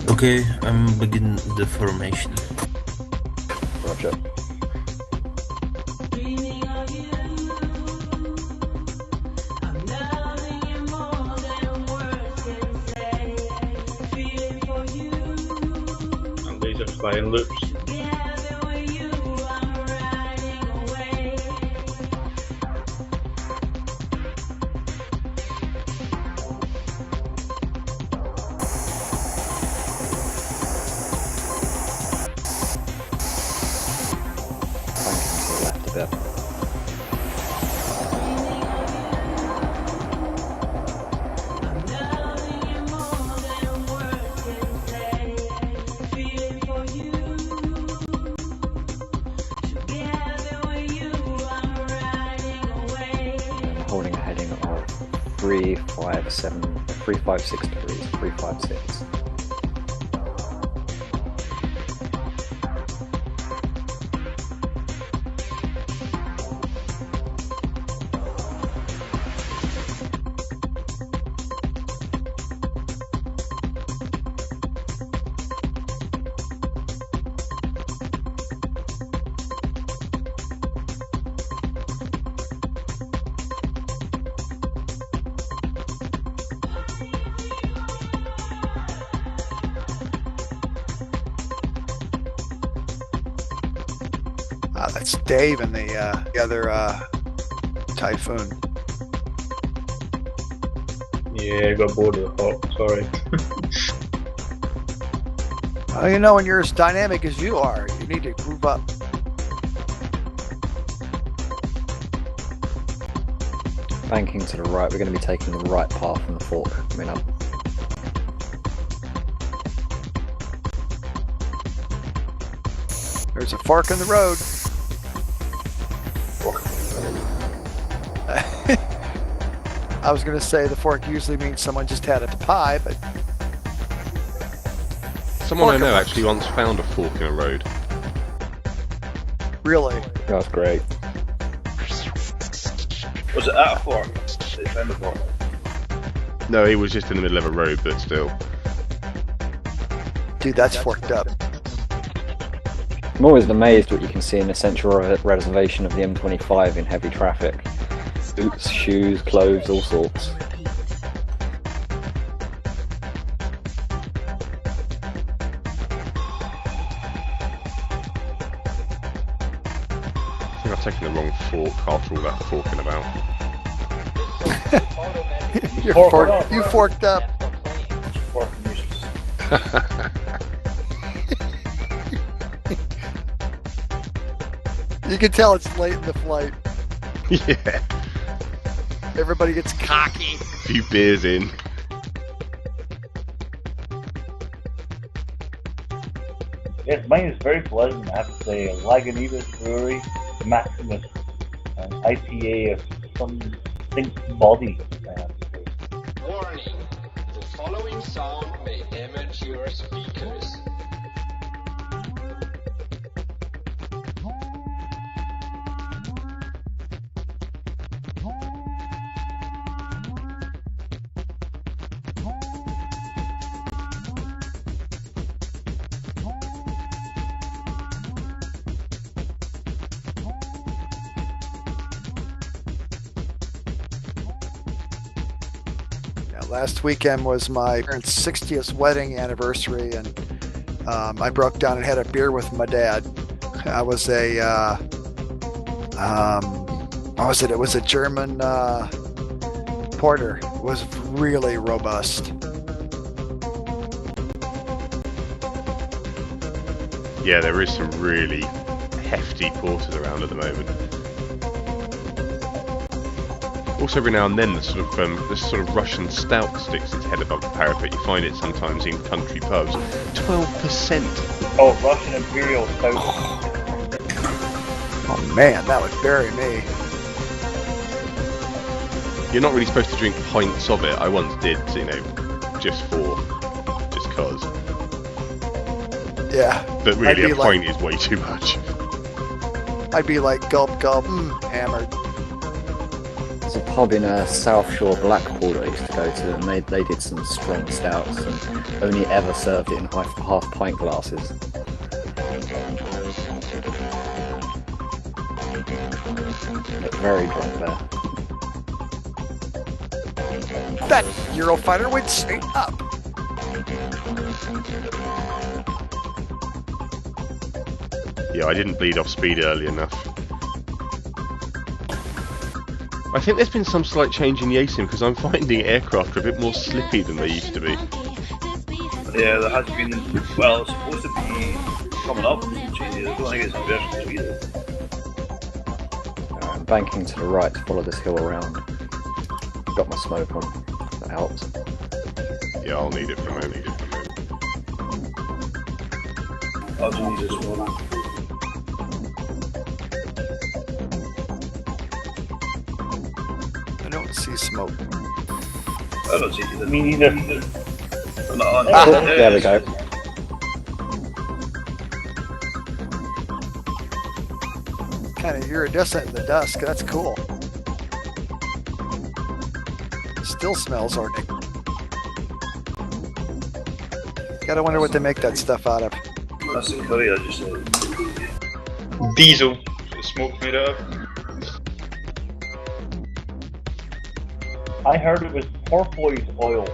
Okay, I'm beginning the formation. Roger. Dreaming of you. I'm loving you more than words can say. Feeling for you. And these are flying loops. Together with you, I'm riding away. Banking to the left a bit. I'm loving you more than words can say. Feeling for you. Together with you, I'm riding away. And holding a heading of 356 degrees, 356. That's Dave and the other Typhoon. Yeah, I got bored of the hop, sorry. Well, you know, when you're as dynamic as you are, you need to groove up. Banking to the right, we're going to be taking the right path from the fork coming up. There's a fork in the road. I was going to say the fork usually means someone just had it to pie, but Someone I Fork know works. actually once found a fork in a road. really, That's great. Was it at a fork? They found a fork. No, he was just in the middle of a road, but still. dude, that's forked up. I'm always amazed what you can see in a central reservation of the M25 in heavy traffic. Boots, shoes, clothes, all sorts. I think I've taken the wrong fork after all that forking about. You forked up. Fork and useless. You can tell it's late in the flight. Yeah, Everybody gets cocky. a few beers in. Yes, mine is very pleasant, I have to say. Lagunitas Brewery, Maximus, and IPA of some distinct body, I have to say. Warning, the following sound may damage your speakers. Yeah, last weekend was my parents' 60th wedding anniversary, and I broke down and had a beer with my dad. I was a, what was it? It was a German porter. It was really robust. Yeah, there is some really hefty porters around at the moment. Also, every now and then, this sort of Russian stout sticks its head above the parapet. You find it sometimes in country pubs. 12%. Oh, Russian Imperial Stout. Oh man, that would bury me. You're not really supposed to drink pints of it. I once did, just cause. Yeah. But I'd really, be a like- pint is way too much. I'd be like gulp gulp, hammered. There's a pub in South Shore, Blackpool that I used to go to, and they did some strong stouts and only ever served it in half pint glasses. Get very drunk there. That Eurofighter went straight up. Yeah, I didn't bleed off speed early enough. I think there's been some slight change in the ASIM because I'm finding aircraft are a bit more slippy than they used to be. Yeah, there has been. Well, it's supposed to be coming up. Changes. I don't think it's in version 2 either. I'm banking to the right to follow this hill around. Got my smoke on. That helps. Yeah, I'll need it for a moment. I'll just need this one. I don't see smoke. I don't see it. Me neither. I'm not on. Oh, there we go. Kind of iridescent in the dusk. That's cool. Still smells Arctic. Gotta wonder what they make that stuff out of. That's the curry I just said. Diesel. The smoke made out of. I heard it was porpoise oil.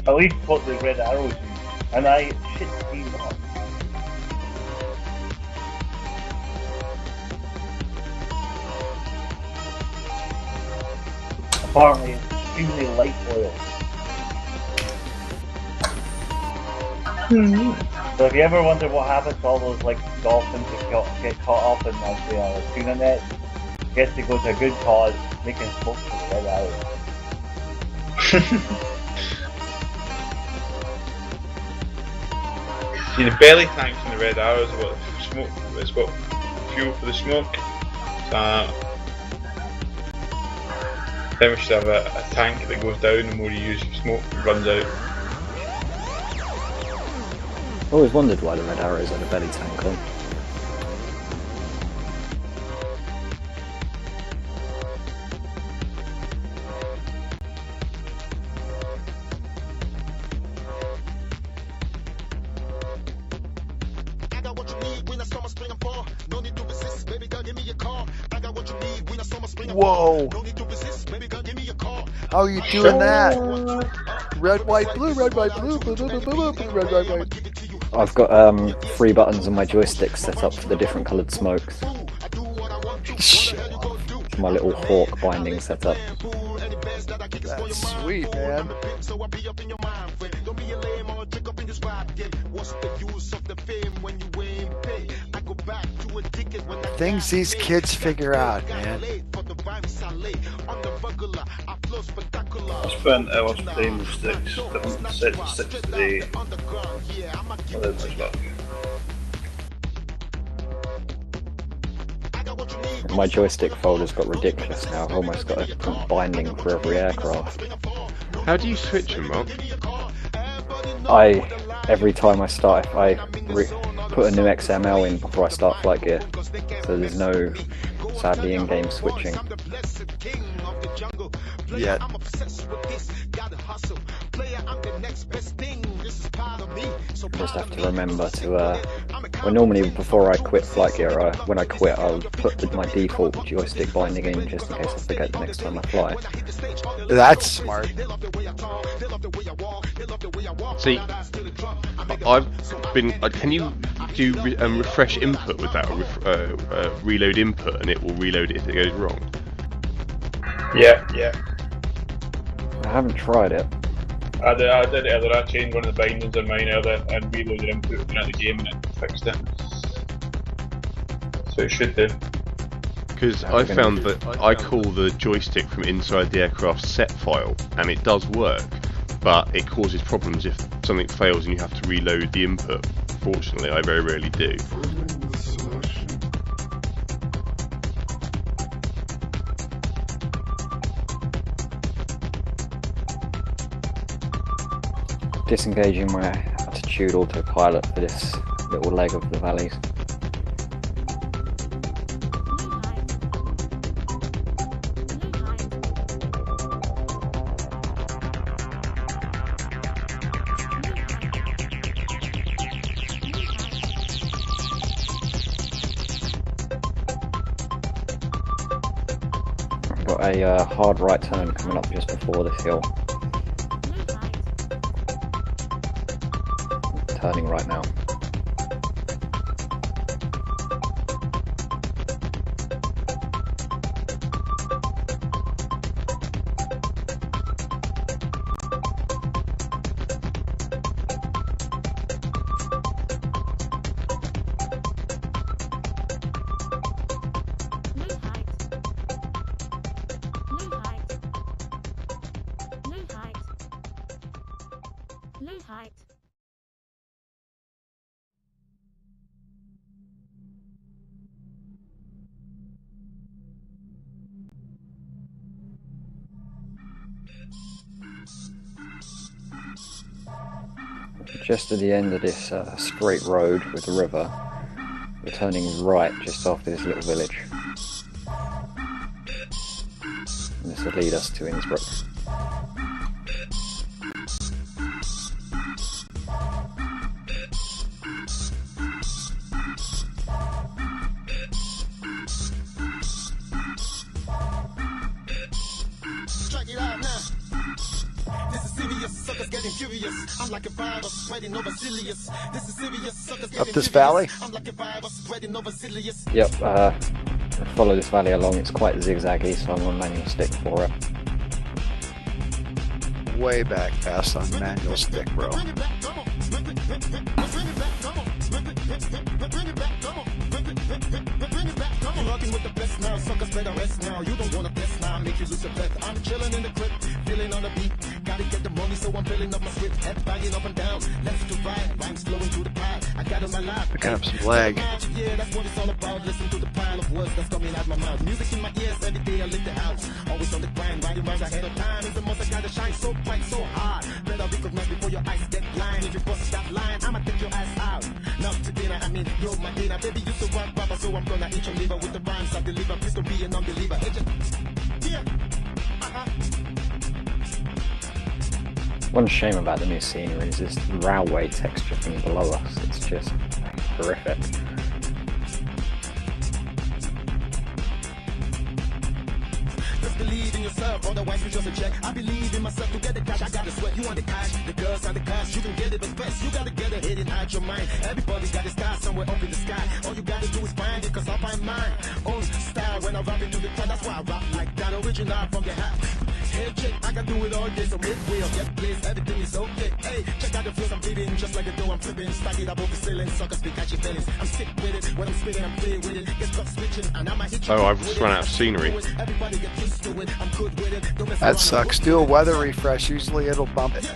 At least what the red arrows use. And I shit me not. Apparently it's extremely light oil. So if you ever wonder what happens to all those like dolphins that get caught up in like the tuna nets, guess they go to a good cause, making smoke for the red arrows. See, the belly tanks in the red arrows have got smoke. It's got fuel for the smoke. Then we should have a tank that goes down, and more you use smoke runs out. I always wondered why the red arrows had a belly tank on. Whoa! How are you doing that? Red, white, blue, red, white, blue, blue, blue, blue, blue, blue, red, white, white. I've got 3 buttons on my joystick set up for the different coloured smokes. My little hawk binding set up. That's sweet, man. Things these kids figure out, man. I spent hours playing with sticks, different sets of sticks today. Without much luck. My joystick folder's got ridiculous now. I've almost got a different binding for every aircraft. How do you switch them, Mark? Every time I start, I put a new XML in before I start FlightGear, so there's no, sadly, in-game switching. Yet. Just have to remember to, well, normally before I quit FlightGear, when I quit, I'll put my default joystick binding in just in case I forget the next time I fly. That's smart. See, I've been. Can you do refresh input with that, or reload input, and it will reload it if it goes wrong? Yeah. I haven't tried it. I did it earlier. I changed one of the bindings on mine earlier and reloaded input into the game, and it fixed it. So it should do. Because I found that I call the joystick from inside the aircraft set file, and it does work, but it causes problems if something fails and you have to reload the input. Fortunately, I very rarely do. Disengaging my attitude autopilot for this little leg of the valleys. I've got a hard right turn coming up just before this hill. Turning right now. Just at the end of this straight road with the river, we're turning right just after this little village. And this will lead us to Innsbruck. Up this valley? Yep, follow this valley along. It's quite zigzaggy, so I'm on manual stick for it. Way back past on manual stick, bro. With the best now, suckers better rest now. You don't wanna test now, make you lose your breath. I'm chilling in the crib, feeling on the beat. gotta get the money, so I'm filling up my script. Head banging up and down, left to right, rhymes flowing through the pad. I got on my lap. Picking up some lag. Yeah, that's what it's all about. Listen to the pile of words that's coming out my mouth. Music in my ears, every day I lick the house. Always on the grind, writing rhymes ahead of time. It's a must, I gotta shine so bright, so hard. Better recognize before your eyes get blind. If you bust that line, I'ma take your ass out. Not to dinner, I mean, you're my dinner. Baby, you so rock, papa, so I'm gonna eat your liver with the rhymes I deliver. Please don't be a non-believer. Yeah. One shame about the new scenery is this railway texture thing below us. It's just horrific. Just believe in yourself, otherwise you just a check. I believe in myself to get the cash. I got the sweat, you want the cash. The girls and the cash, you can get it, but first you gotta get it hidden out your mind. Everybody's got a star somewhere up in the sky. All you gotta do is find it, cause I'll find mine. Own style when I rap into the crowd, that's why I rap like that. Original from the hat. Hey chick, I can do it all day, so midway or get place, everything is okay. Hey, check out the flows I'm bleeding, just like a dough I'm flipping. Stack it above the ceiling, suckers be catching feelings. I'm sick with it, when I'm spitting, I'm clear with it. Get stuck switching, and I'ma hit you. Oh, I've just run out of scenery. Everybody get used to it, I'm good with it. Don't mess That around, sucks. Do a weather refresh. Usually it'll bump it.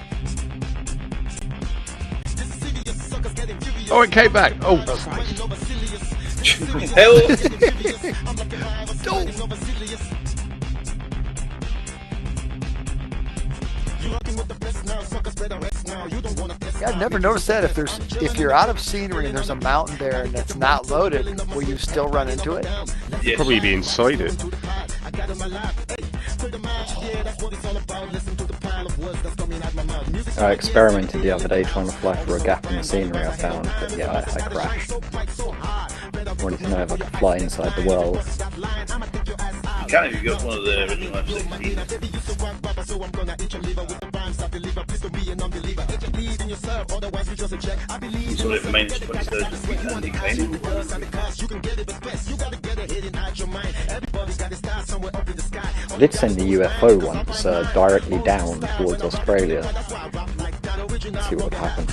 Oh, it came back. Oh, Christ. Hell! Yeah, I've never noticed that. If you're out of scenery and there's a mountain there and it's not loaded, will you still run into it? You'd probably be inside it. I experimented the other day trying to fly through a gap in the scenery I found, but yeah, I crashed. I wanted to know if I could fly inside the world. You can if you got one of the original F-16. So it remains 20,000 feet and declining. I did send a UFO once directly down towards Australia. Let's see what would happen.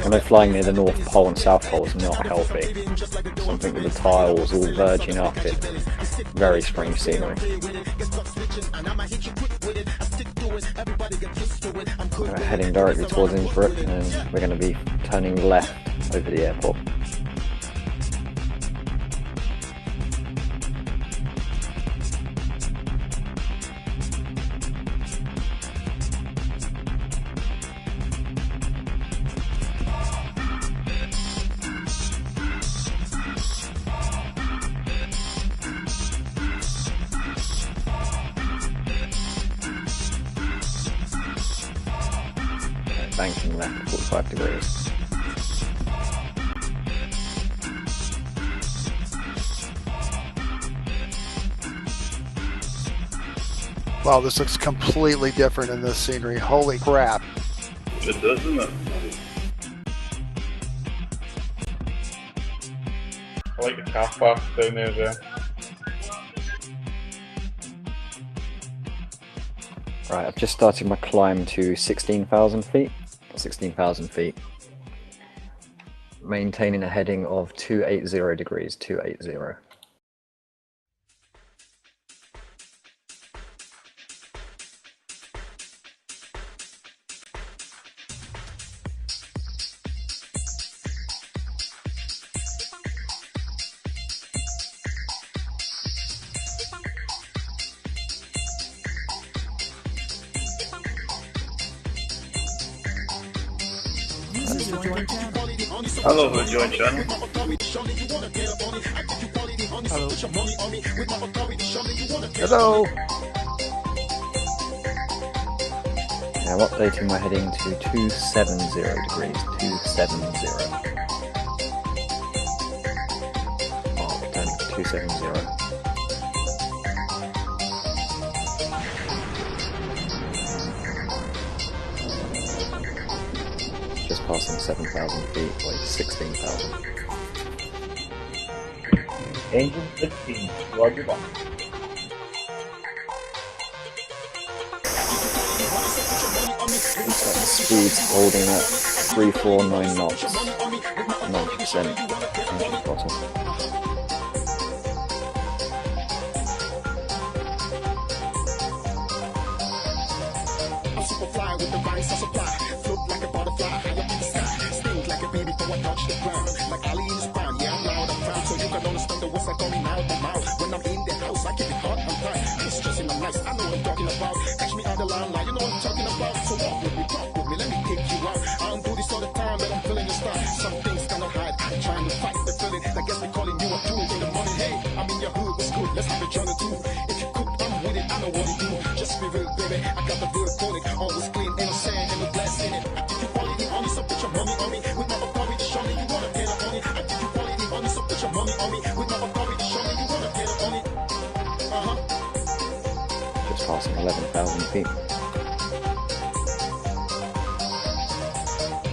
I know flying near the North Pole and South Pole is not healthy. Something with the tiles all verging up it. Very strange scenery. We're heading directly towards Innsbruck and we're going to be turning left over the airport. Banking left at 45 degrees. Wow, this looks completely different in this scenery. Holy crap. It does, doesn't it? I like the car park down there as well. Right, I've just started my climb to 16,000 feet. 16,000 feet. Maintaining a heading of 280 degrees, 280. Hello, who joined channel. Hello. Now I'm updating my heading to 270 degrees, 270. Oh, turning to 270. Just passing 7,000 feet, like 16,000. Engine 16, Roger that. Speed's holding at 349 knots, 90% engine throttle. I know what I'm talking about. Catch me out the limelight, you know what I'm talking about. So walk with me, let me take you out. I don't do this all the time, but I'm feeling your style. Some things cannot hide. I'm trying to fight the feeling. I guess they're calling you a tool in the morning. Hey, I'm in your hood, what's good? Let's have a journey too. If you cook, I'm with it. I know what to do. Just be real, baby. I got the real tonic. Always clean, ain't no sand, ain't no glass in it. I think you quality on me, so put your money on me. With my authority, show me you wanna get up on it. I think you quality on me, so put your money on me. With my authority, show me you wanna get up on it. Just passing 11,000 feet.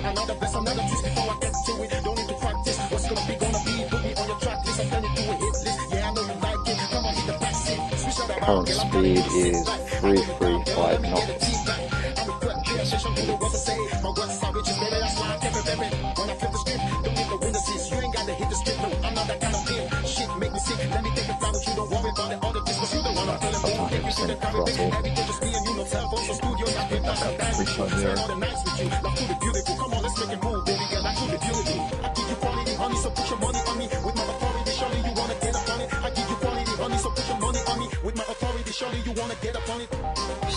Another verse, another twist before I get to it. Don't need to practice. What's gonna be, put me on your track list. I'm gonna do a hit list. Yeah, I know you like it. Come on, hit the back seat. Switch out about. Current speed is 335 knots. My words are riches, baby, that's why I kept it, baby. When I flip the script, don't need the window seats. You ain't gotta hit the script, no, I'm not that kind of pimp. Shit make me sick, let me take it down, but you don't worry about it. All the things, 'cause you don't wanna feel it. Take you to the every day, just me and you, no telephone, so studio, not with us, I'm back with you. Spend all the nights with you, love to be beautiful. Come on, let's make it move, baby girl, I could be beautiful. I give you quality, honey, so put your money on me. With my authority, surely you wanna get up on it. I give you quality, honey, so put your money on me. With my authority, surely you wanna get up on it.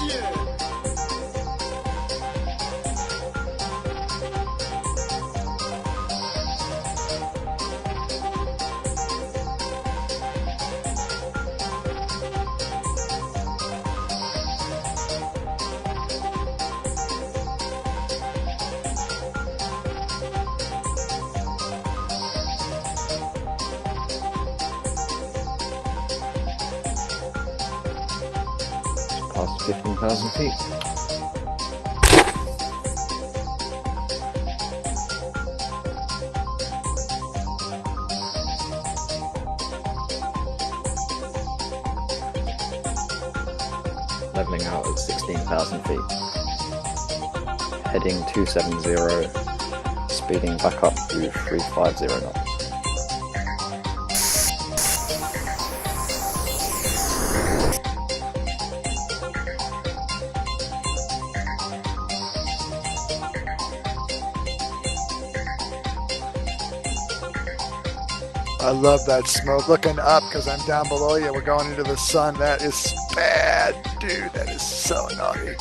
Yeah. Past 15,000 feet. Leveling out at 16,000 feet. Heading 270, speeding back up to 350 knots. I love that smoke. Looking up because I'm down below you. We're going into the sun. That is bad, dude. That is so naughty.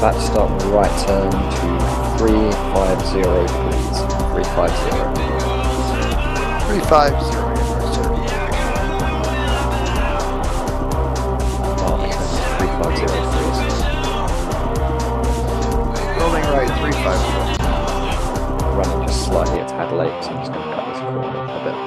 Back stop right turn to 350 degrees. 350. 350. Mark 350 degrees. Rolling right 350. Running just slightly a tad late, so I'm just going to cut this corner a bit.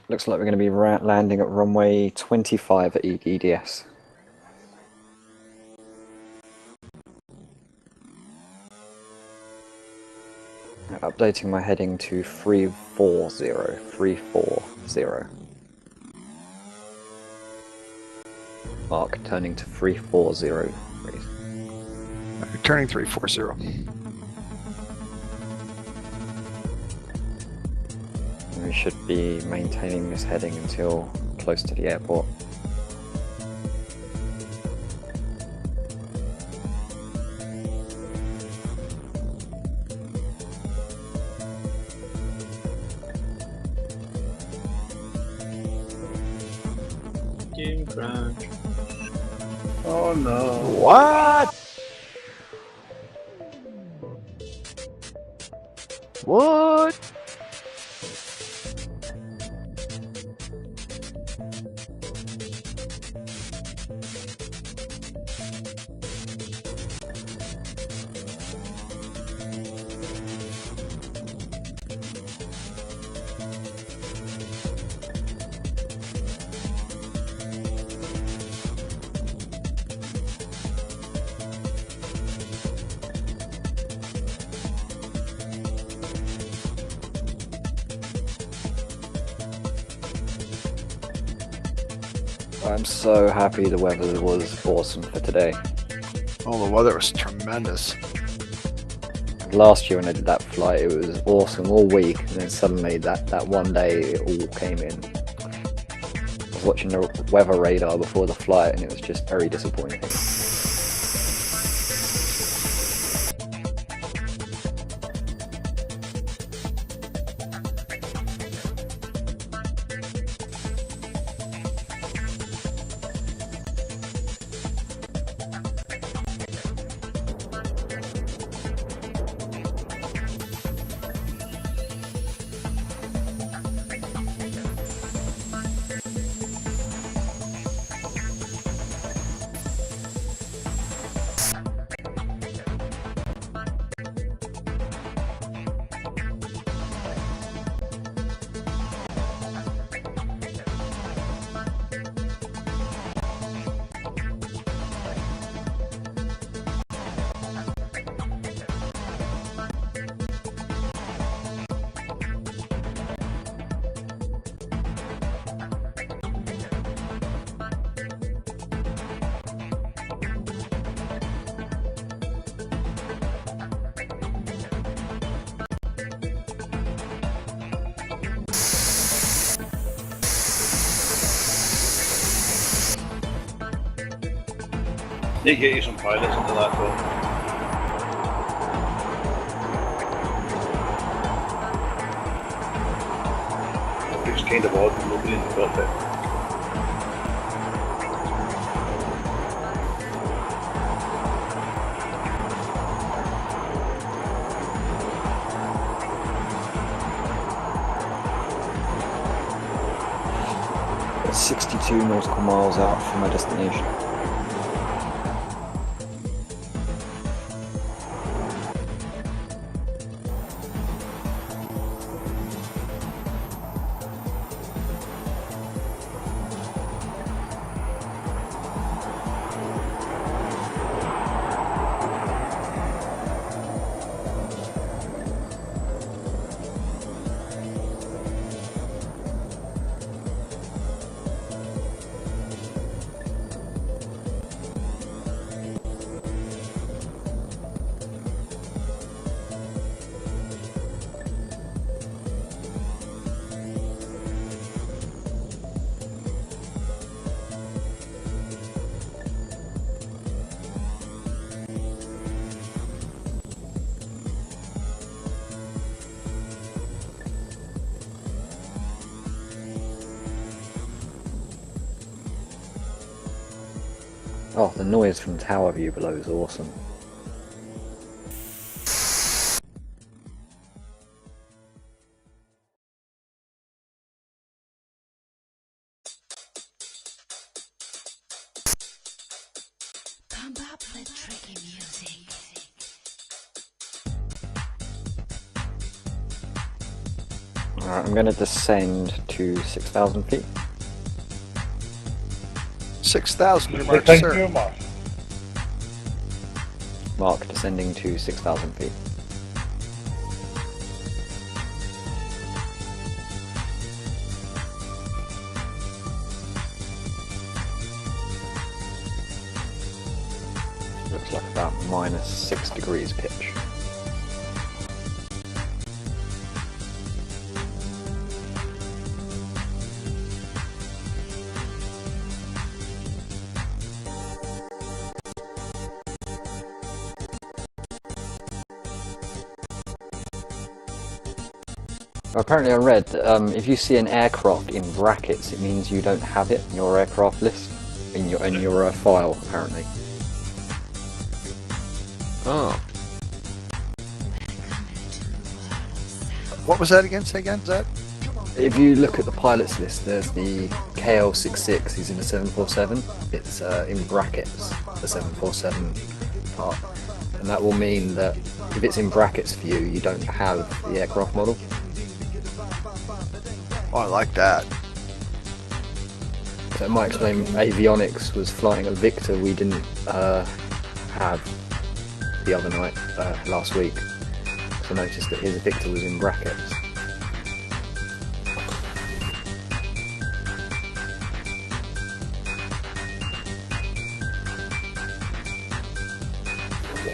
Looks like we're going to be landing at runway 25 at EDDS. Updating my heading to 340. Mark turning to 340, please. Turning 340. We should be maintaining this heading until close to the airport. Game crash. Oh no. What? What? I'm so happy the weather was awesome for today. Oh, the weather was tremendous. Last year when I did that flight, it was awesome all week, and then suddenly that one day it all came in. I was watching the weather radar before the flight, and it was just very disappointing. Need to get you some pilots into that though. It's kind of odd, nobody in the cockpit. It's 62 nautical miles out from my destination. Oh, the noise from tower view below is awesome. Pump up the tricky music. Alright, I'm going to descend to 6,000 feet. 6,000, your mark, Thank sir. you, Mark. Mark descending to 6,000 feet. Looks like about -6 degrees pitch. Apparently I read, if you see an aircraft in brackets, it means you don't have it in your aircraft list, in your file, apparently. Oh. What was that again? Say again, is that? If you look at the pilots list, there's the KL66, he's in a 747. It's in brackets, the 747 part. And that will mean that if it's in brackets for you, you don't have the aircraft model. Oh, I like that. So it might explain avionics was flying a Victor we didn't have the other night, last week. So I noticed that his Victor was in brackets.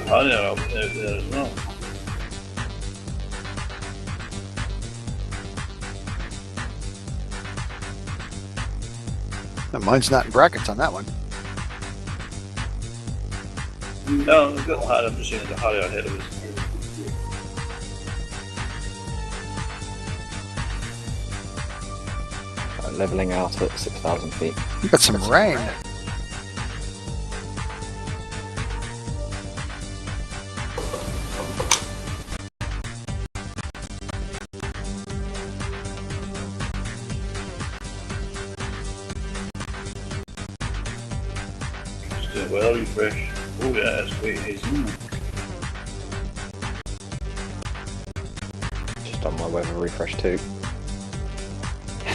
I know up there as well. No, mine's not in brackets on that one. No, I've got hard. I'm just seeing the harder ahead of us. Leveling out at 6,000 feet. You got some rain. Just do a well refresh. Oh yeah, that's great hazy. Just done my weather refresh too.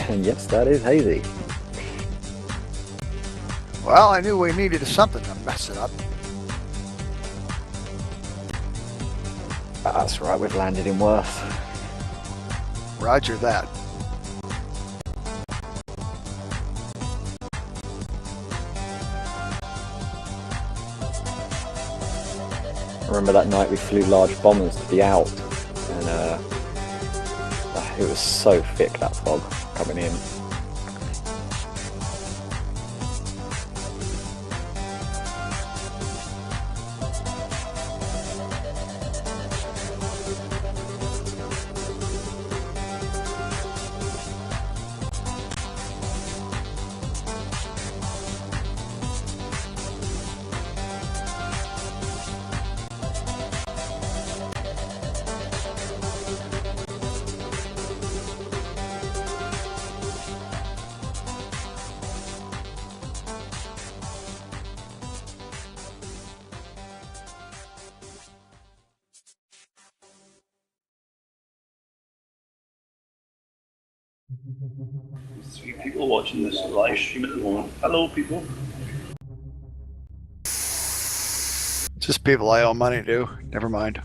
And yes, that is hazy. Well, I knew we needed something to mess it up. That's right, we've landed in Worth. Roger that. I remember that night we flew large bombers to the Alps, and it was so thick, that fog coming in. There's 3 people watching this live stream at the moment. Hello, people. Just people I owe money to. Never mind.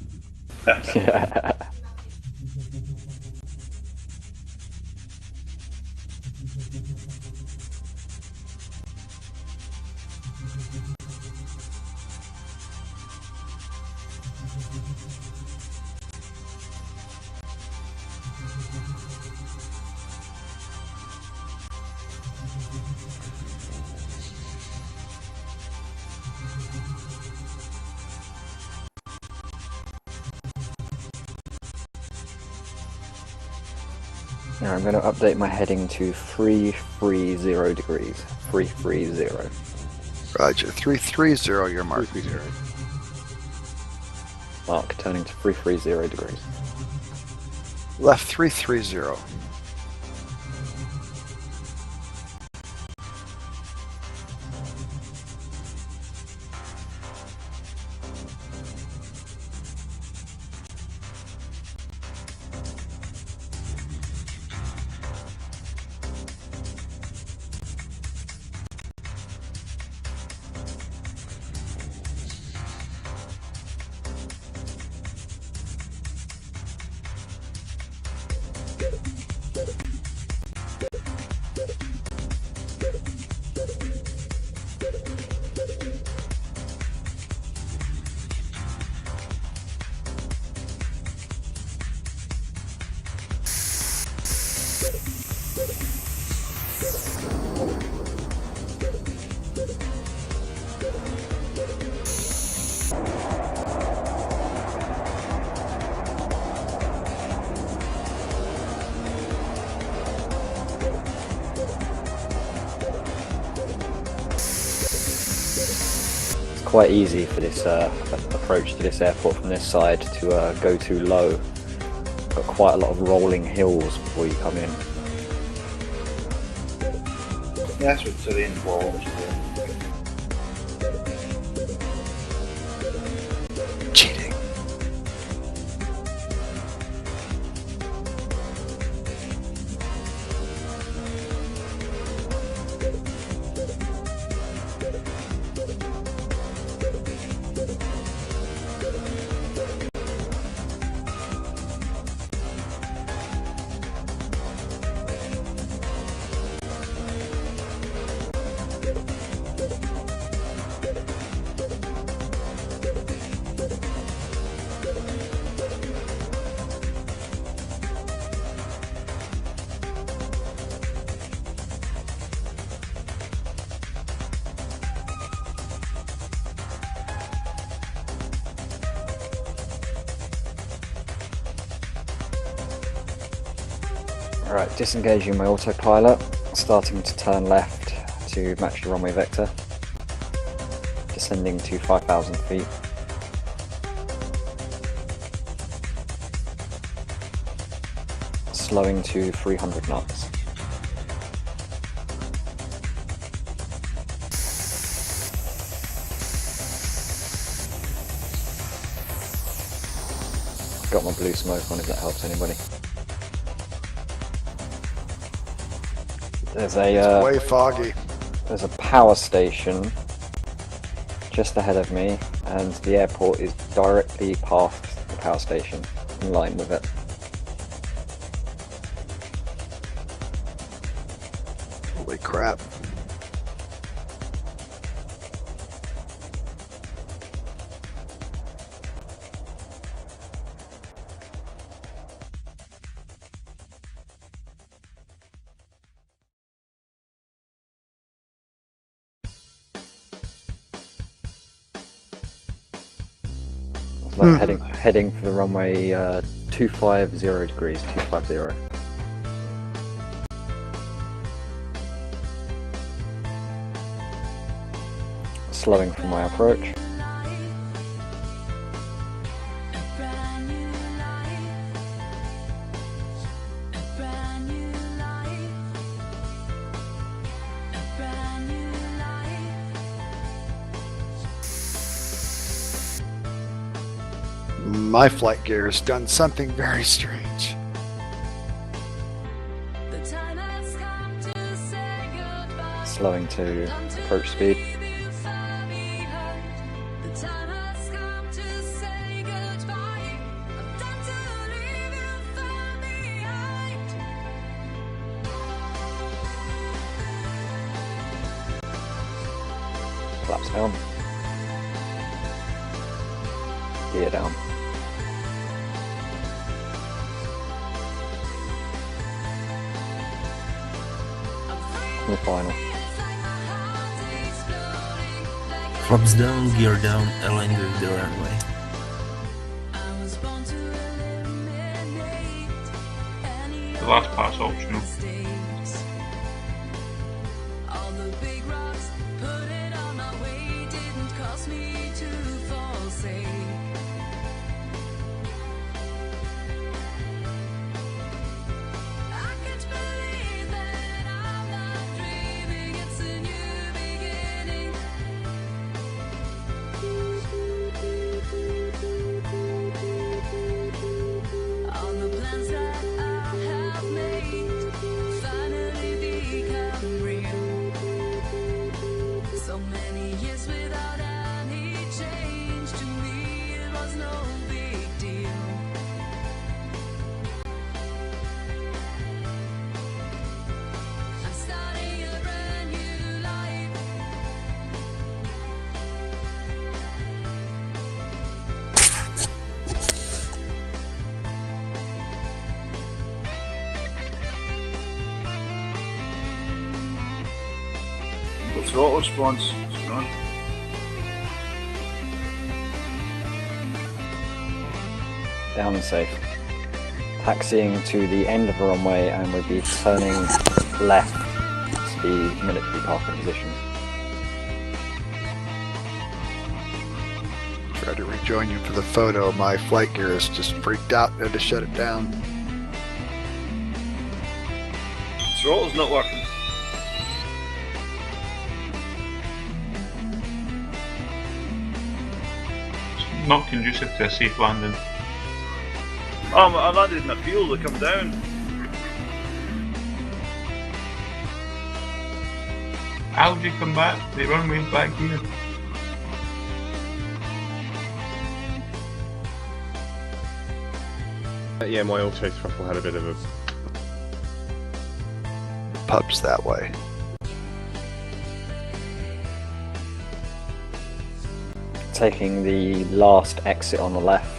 Now I'm going to update my heading to 330 degrees. 330. Roger. 330, your mark. 330. Mark turning to 330 degrees. Left 330. quite easy for this approach to this airport from this side to go too low. Got quite a lot of rolling hills before you come in. Yeah, that's what terrain walls. Cheating. Alright, disengaging my autopilot, starting to turn left to match the runway vector, descending to 5,000 feet. Slowing to 300 knots. Got my blue smoke on if that helps anybody. There's It's way foggy. There's a power station just ahead of me, and the airport is directly past the power station, in line with it. Holy crap. Heading for the runway 250 degrees, 250. Slowing from my approach. My flight gear has done something very strange. Slowing to approach speed. Flaps down. Gear down. The final. Flaps down, gear down, align with the runway. The last part's optional. The throttle response is gone. Down and safe. Taxiing to the end of the runway, and we'll be turning left to the military parking position. tried to rejoin you for the photo. My FlightGear is just freaked out and had to shut it down. Throttle's not working. It's not conducive to a safe landing. Oh, I landed in a field to come down. How did you come back? The runway's back here. Yeah, my auto throttle had a bit of a... Pub's that way. Taking the last exit on the left.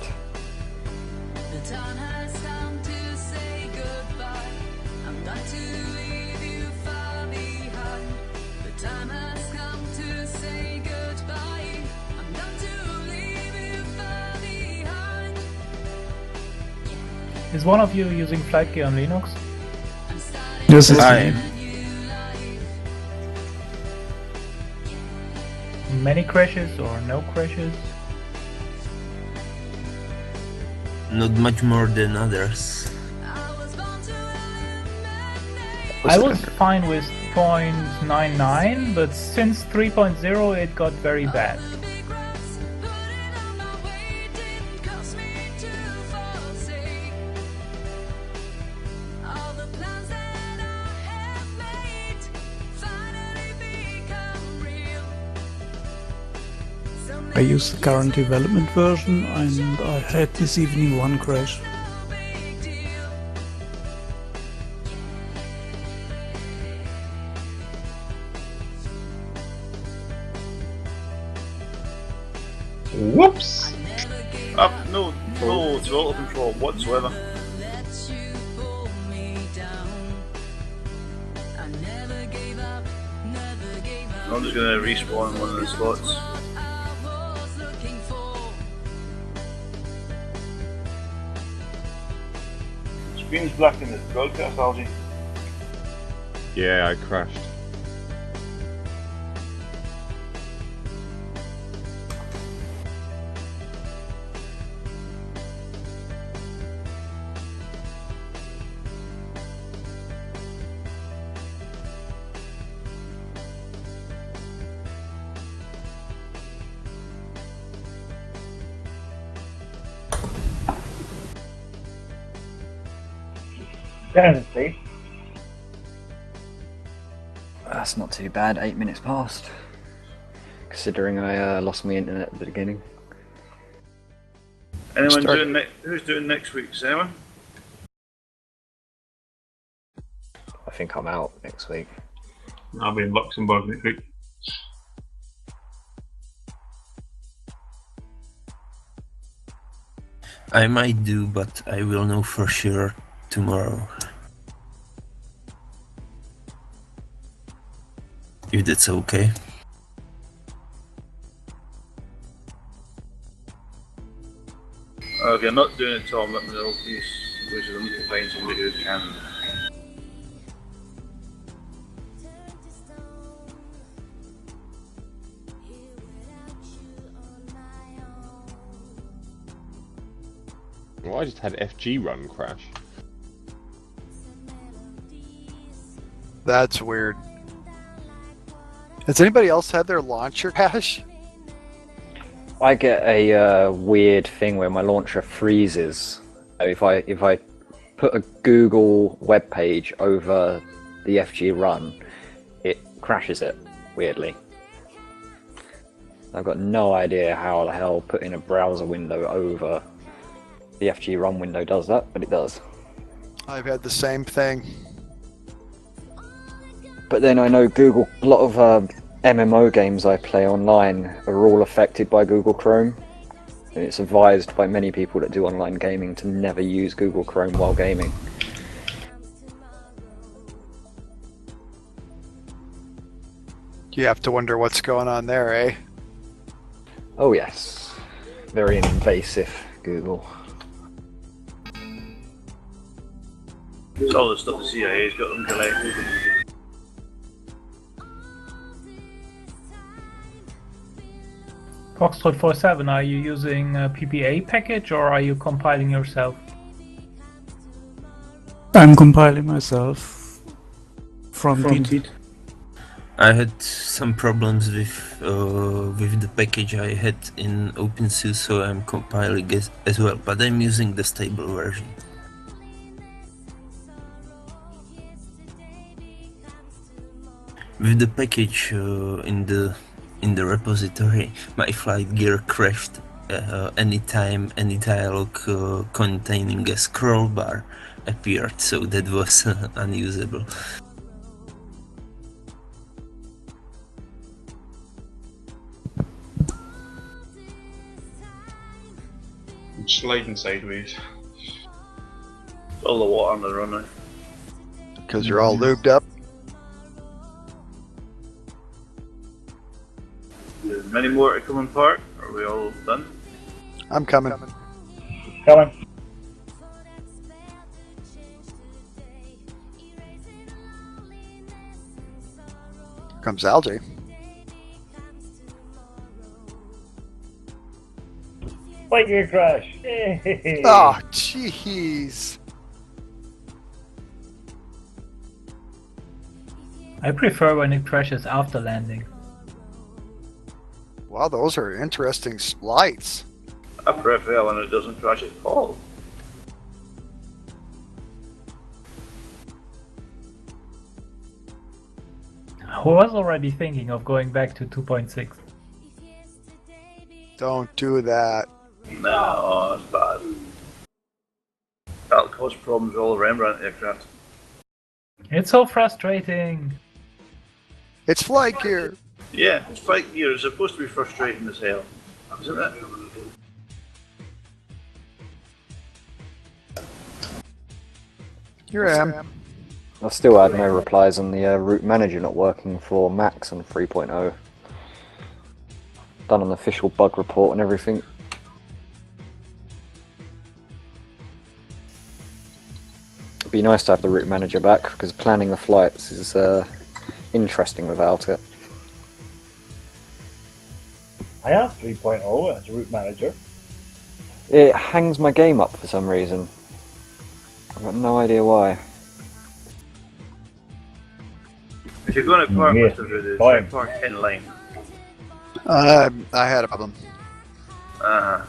Is one of you using FlightGear on Linux? Yes, I am. Many crashes or no crashes? Not much more than others. I was fine with 0.99, but since 3.0 it got very bad. I used the current development version and I had this evening one crash. Whoops! No throttle control whatsoever. I'm just gonna respawn in one of the slots. Screen's black in the broadcast, Algie. Yeah, I crashed. Safe. That's not too bad, 8 minutes past. Considering I lost my internet at the beginning. Anyone who's doing next week? Is anyone? I think I'm out next week. I'll be in Luxembourg next week. I might do, but I will know for sure tomorrow. If that's okay. If you're not doing it, Tom, let me know, please. Because I need to find somebody who can. Well, I just had FG run crash. That's weird. Has anybody else had their launcher crash? I get a weird thing where my launcher freezes. If I put a Google web page over the FG run, it crashes it weirdly. I've got no idea how the hell putting a browser window over the FG run window does that, but it does. I've had the same thing. But then I know Google, a lot of MMO games I play online are all affected by Google Chrome. And it's advised by many people that do online gaming to never use Google Chrome while gaming. You have to wonder what's going on there, eh? Oh yes. Very invasive, Google. It's all the stuff the CIA's got them collected. Foxtrot 47, are you using a PPA package or are you compiling yourself? I'm compiling myself from Git. I had some problems with the package I had in OpenSUSE, so I'm compiling as well, but I'm using the stable version. With the package in the repository, my FlightGear crashed anytime any dialog containing a scroll bar appeared, so that was unusable. I'm sliding sideways. All the water on the runway. Because you're all lubed up. There's many more to come in park. Are we all done? I'm coming. Coming. Comes Algae. FlightGear crash. Hey. Oh, jeez. I prefer when it crashes after landing. Wow, those are interesting splites. I prefer when it doesn't crash at all. I was already thinking of going back to 2.6. Don't do that. No, it's bad. That'll cause problems all around aircraft. It's so frustrating. It's FlightGear. Yeah, it's FlightGear. It's supposed to be frustrating as hell, isn't it? Here I am. I still had no replies on the route manager not working for Max on 3.0. Done an official bug report and everything. It'd be nice to have the route manager back because planning the flights is interesting without it. I have 3.0 as a route manager. It hangs my game up for some reason. I've got no idea why. If you're going to park Yeah, with the route, try park in line. I had a problem. Uh-huh.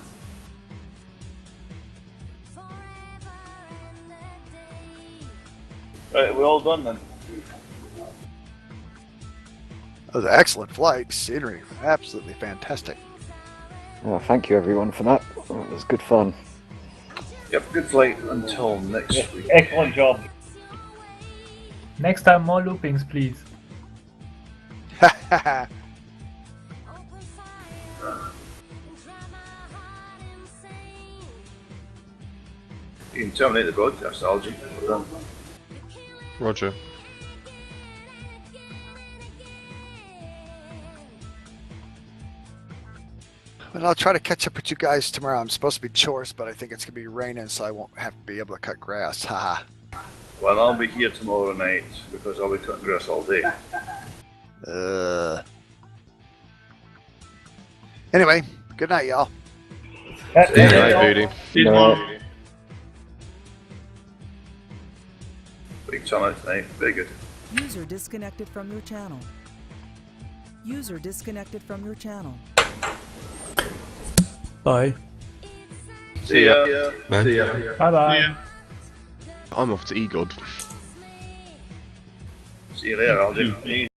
Right, we're all done then. That was an excellent flight. Scenery, absolutely fantastic. Oh, thank you everyone for that. Oh, it was good fun. Yep, good flight until next week. Excellent job. Next time more loopings, please. You can terminate the broadcast, Algie. We're done. Roger. And I'll try to catch up with you guys tomorrow. I'm supposed to be chores, but I think it's going to be raining, so I won't have to be able to cut grass. Haha. Well, I'll be here tomorrow night because I'll be cutting grass all day. Anyway, good night, y'all. Good night, Booty. No. Big turnout tonight. Very good. User disconnected from your channel. User disconnected from your channel. Bye. See ya. Bye. See ya. Bye bye. I'm off to EGOD. See you later, Algie.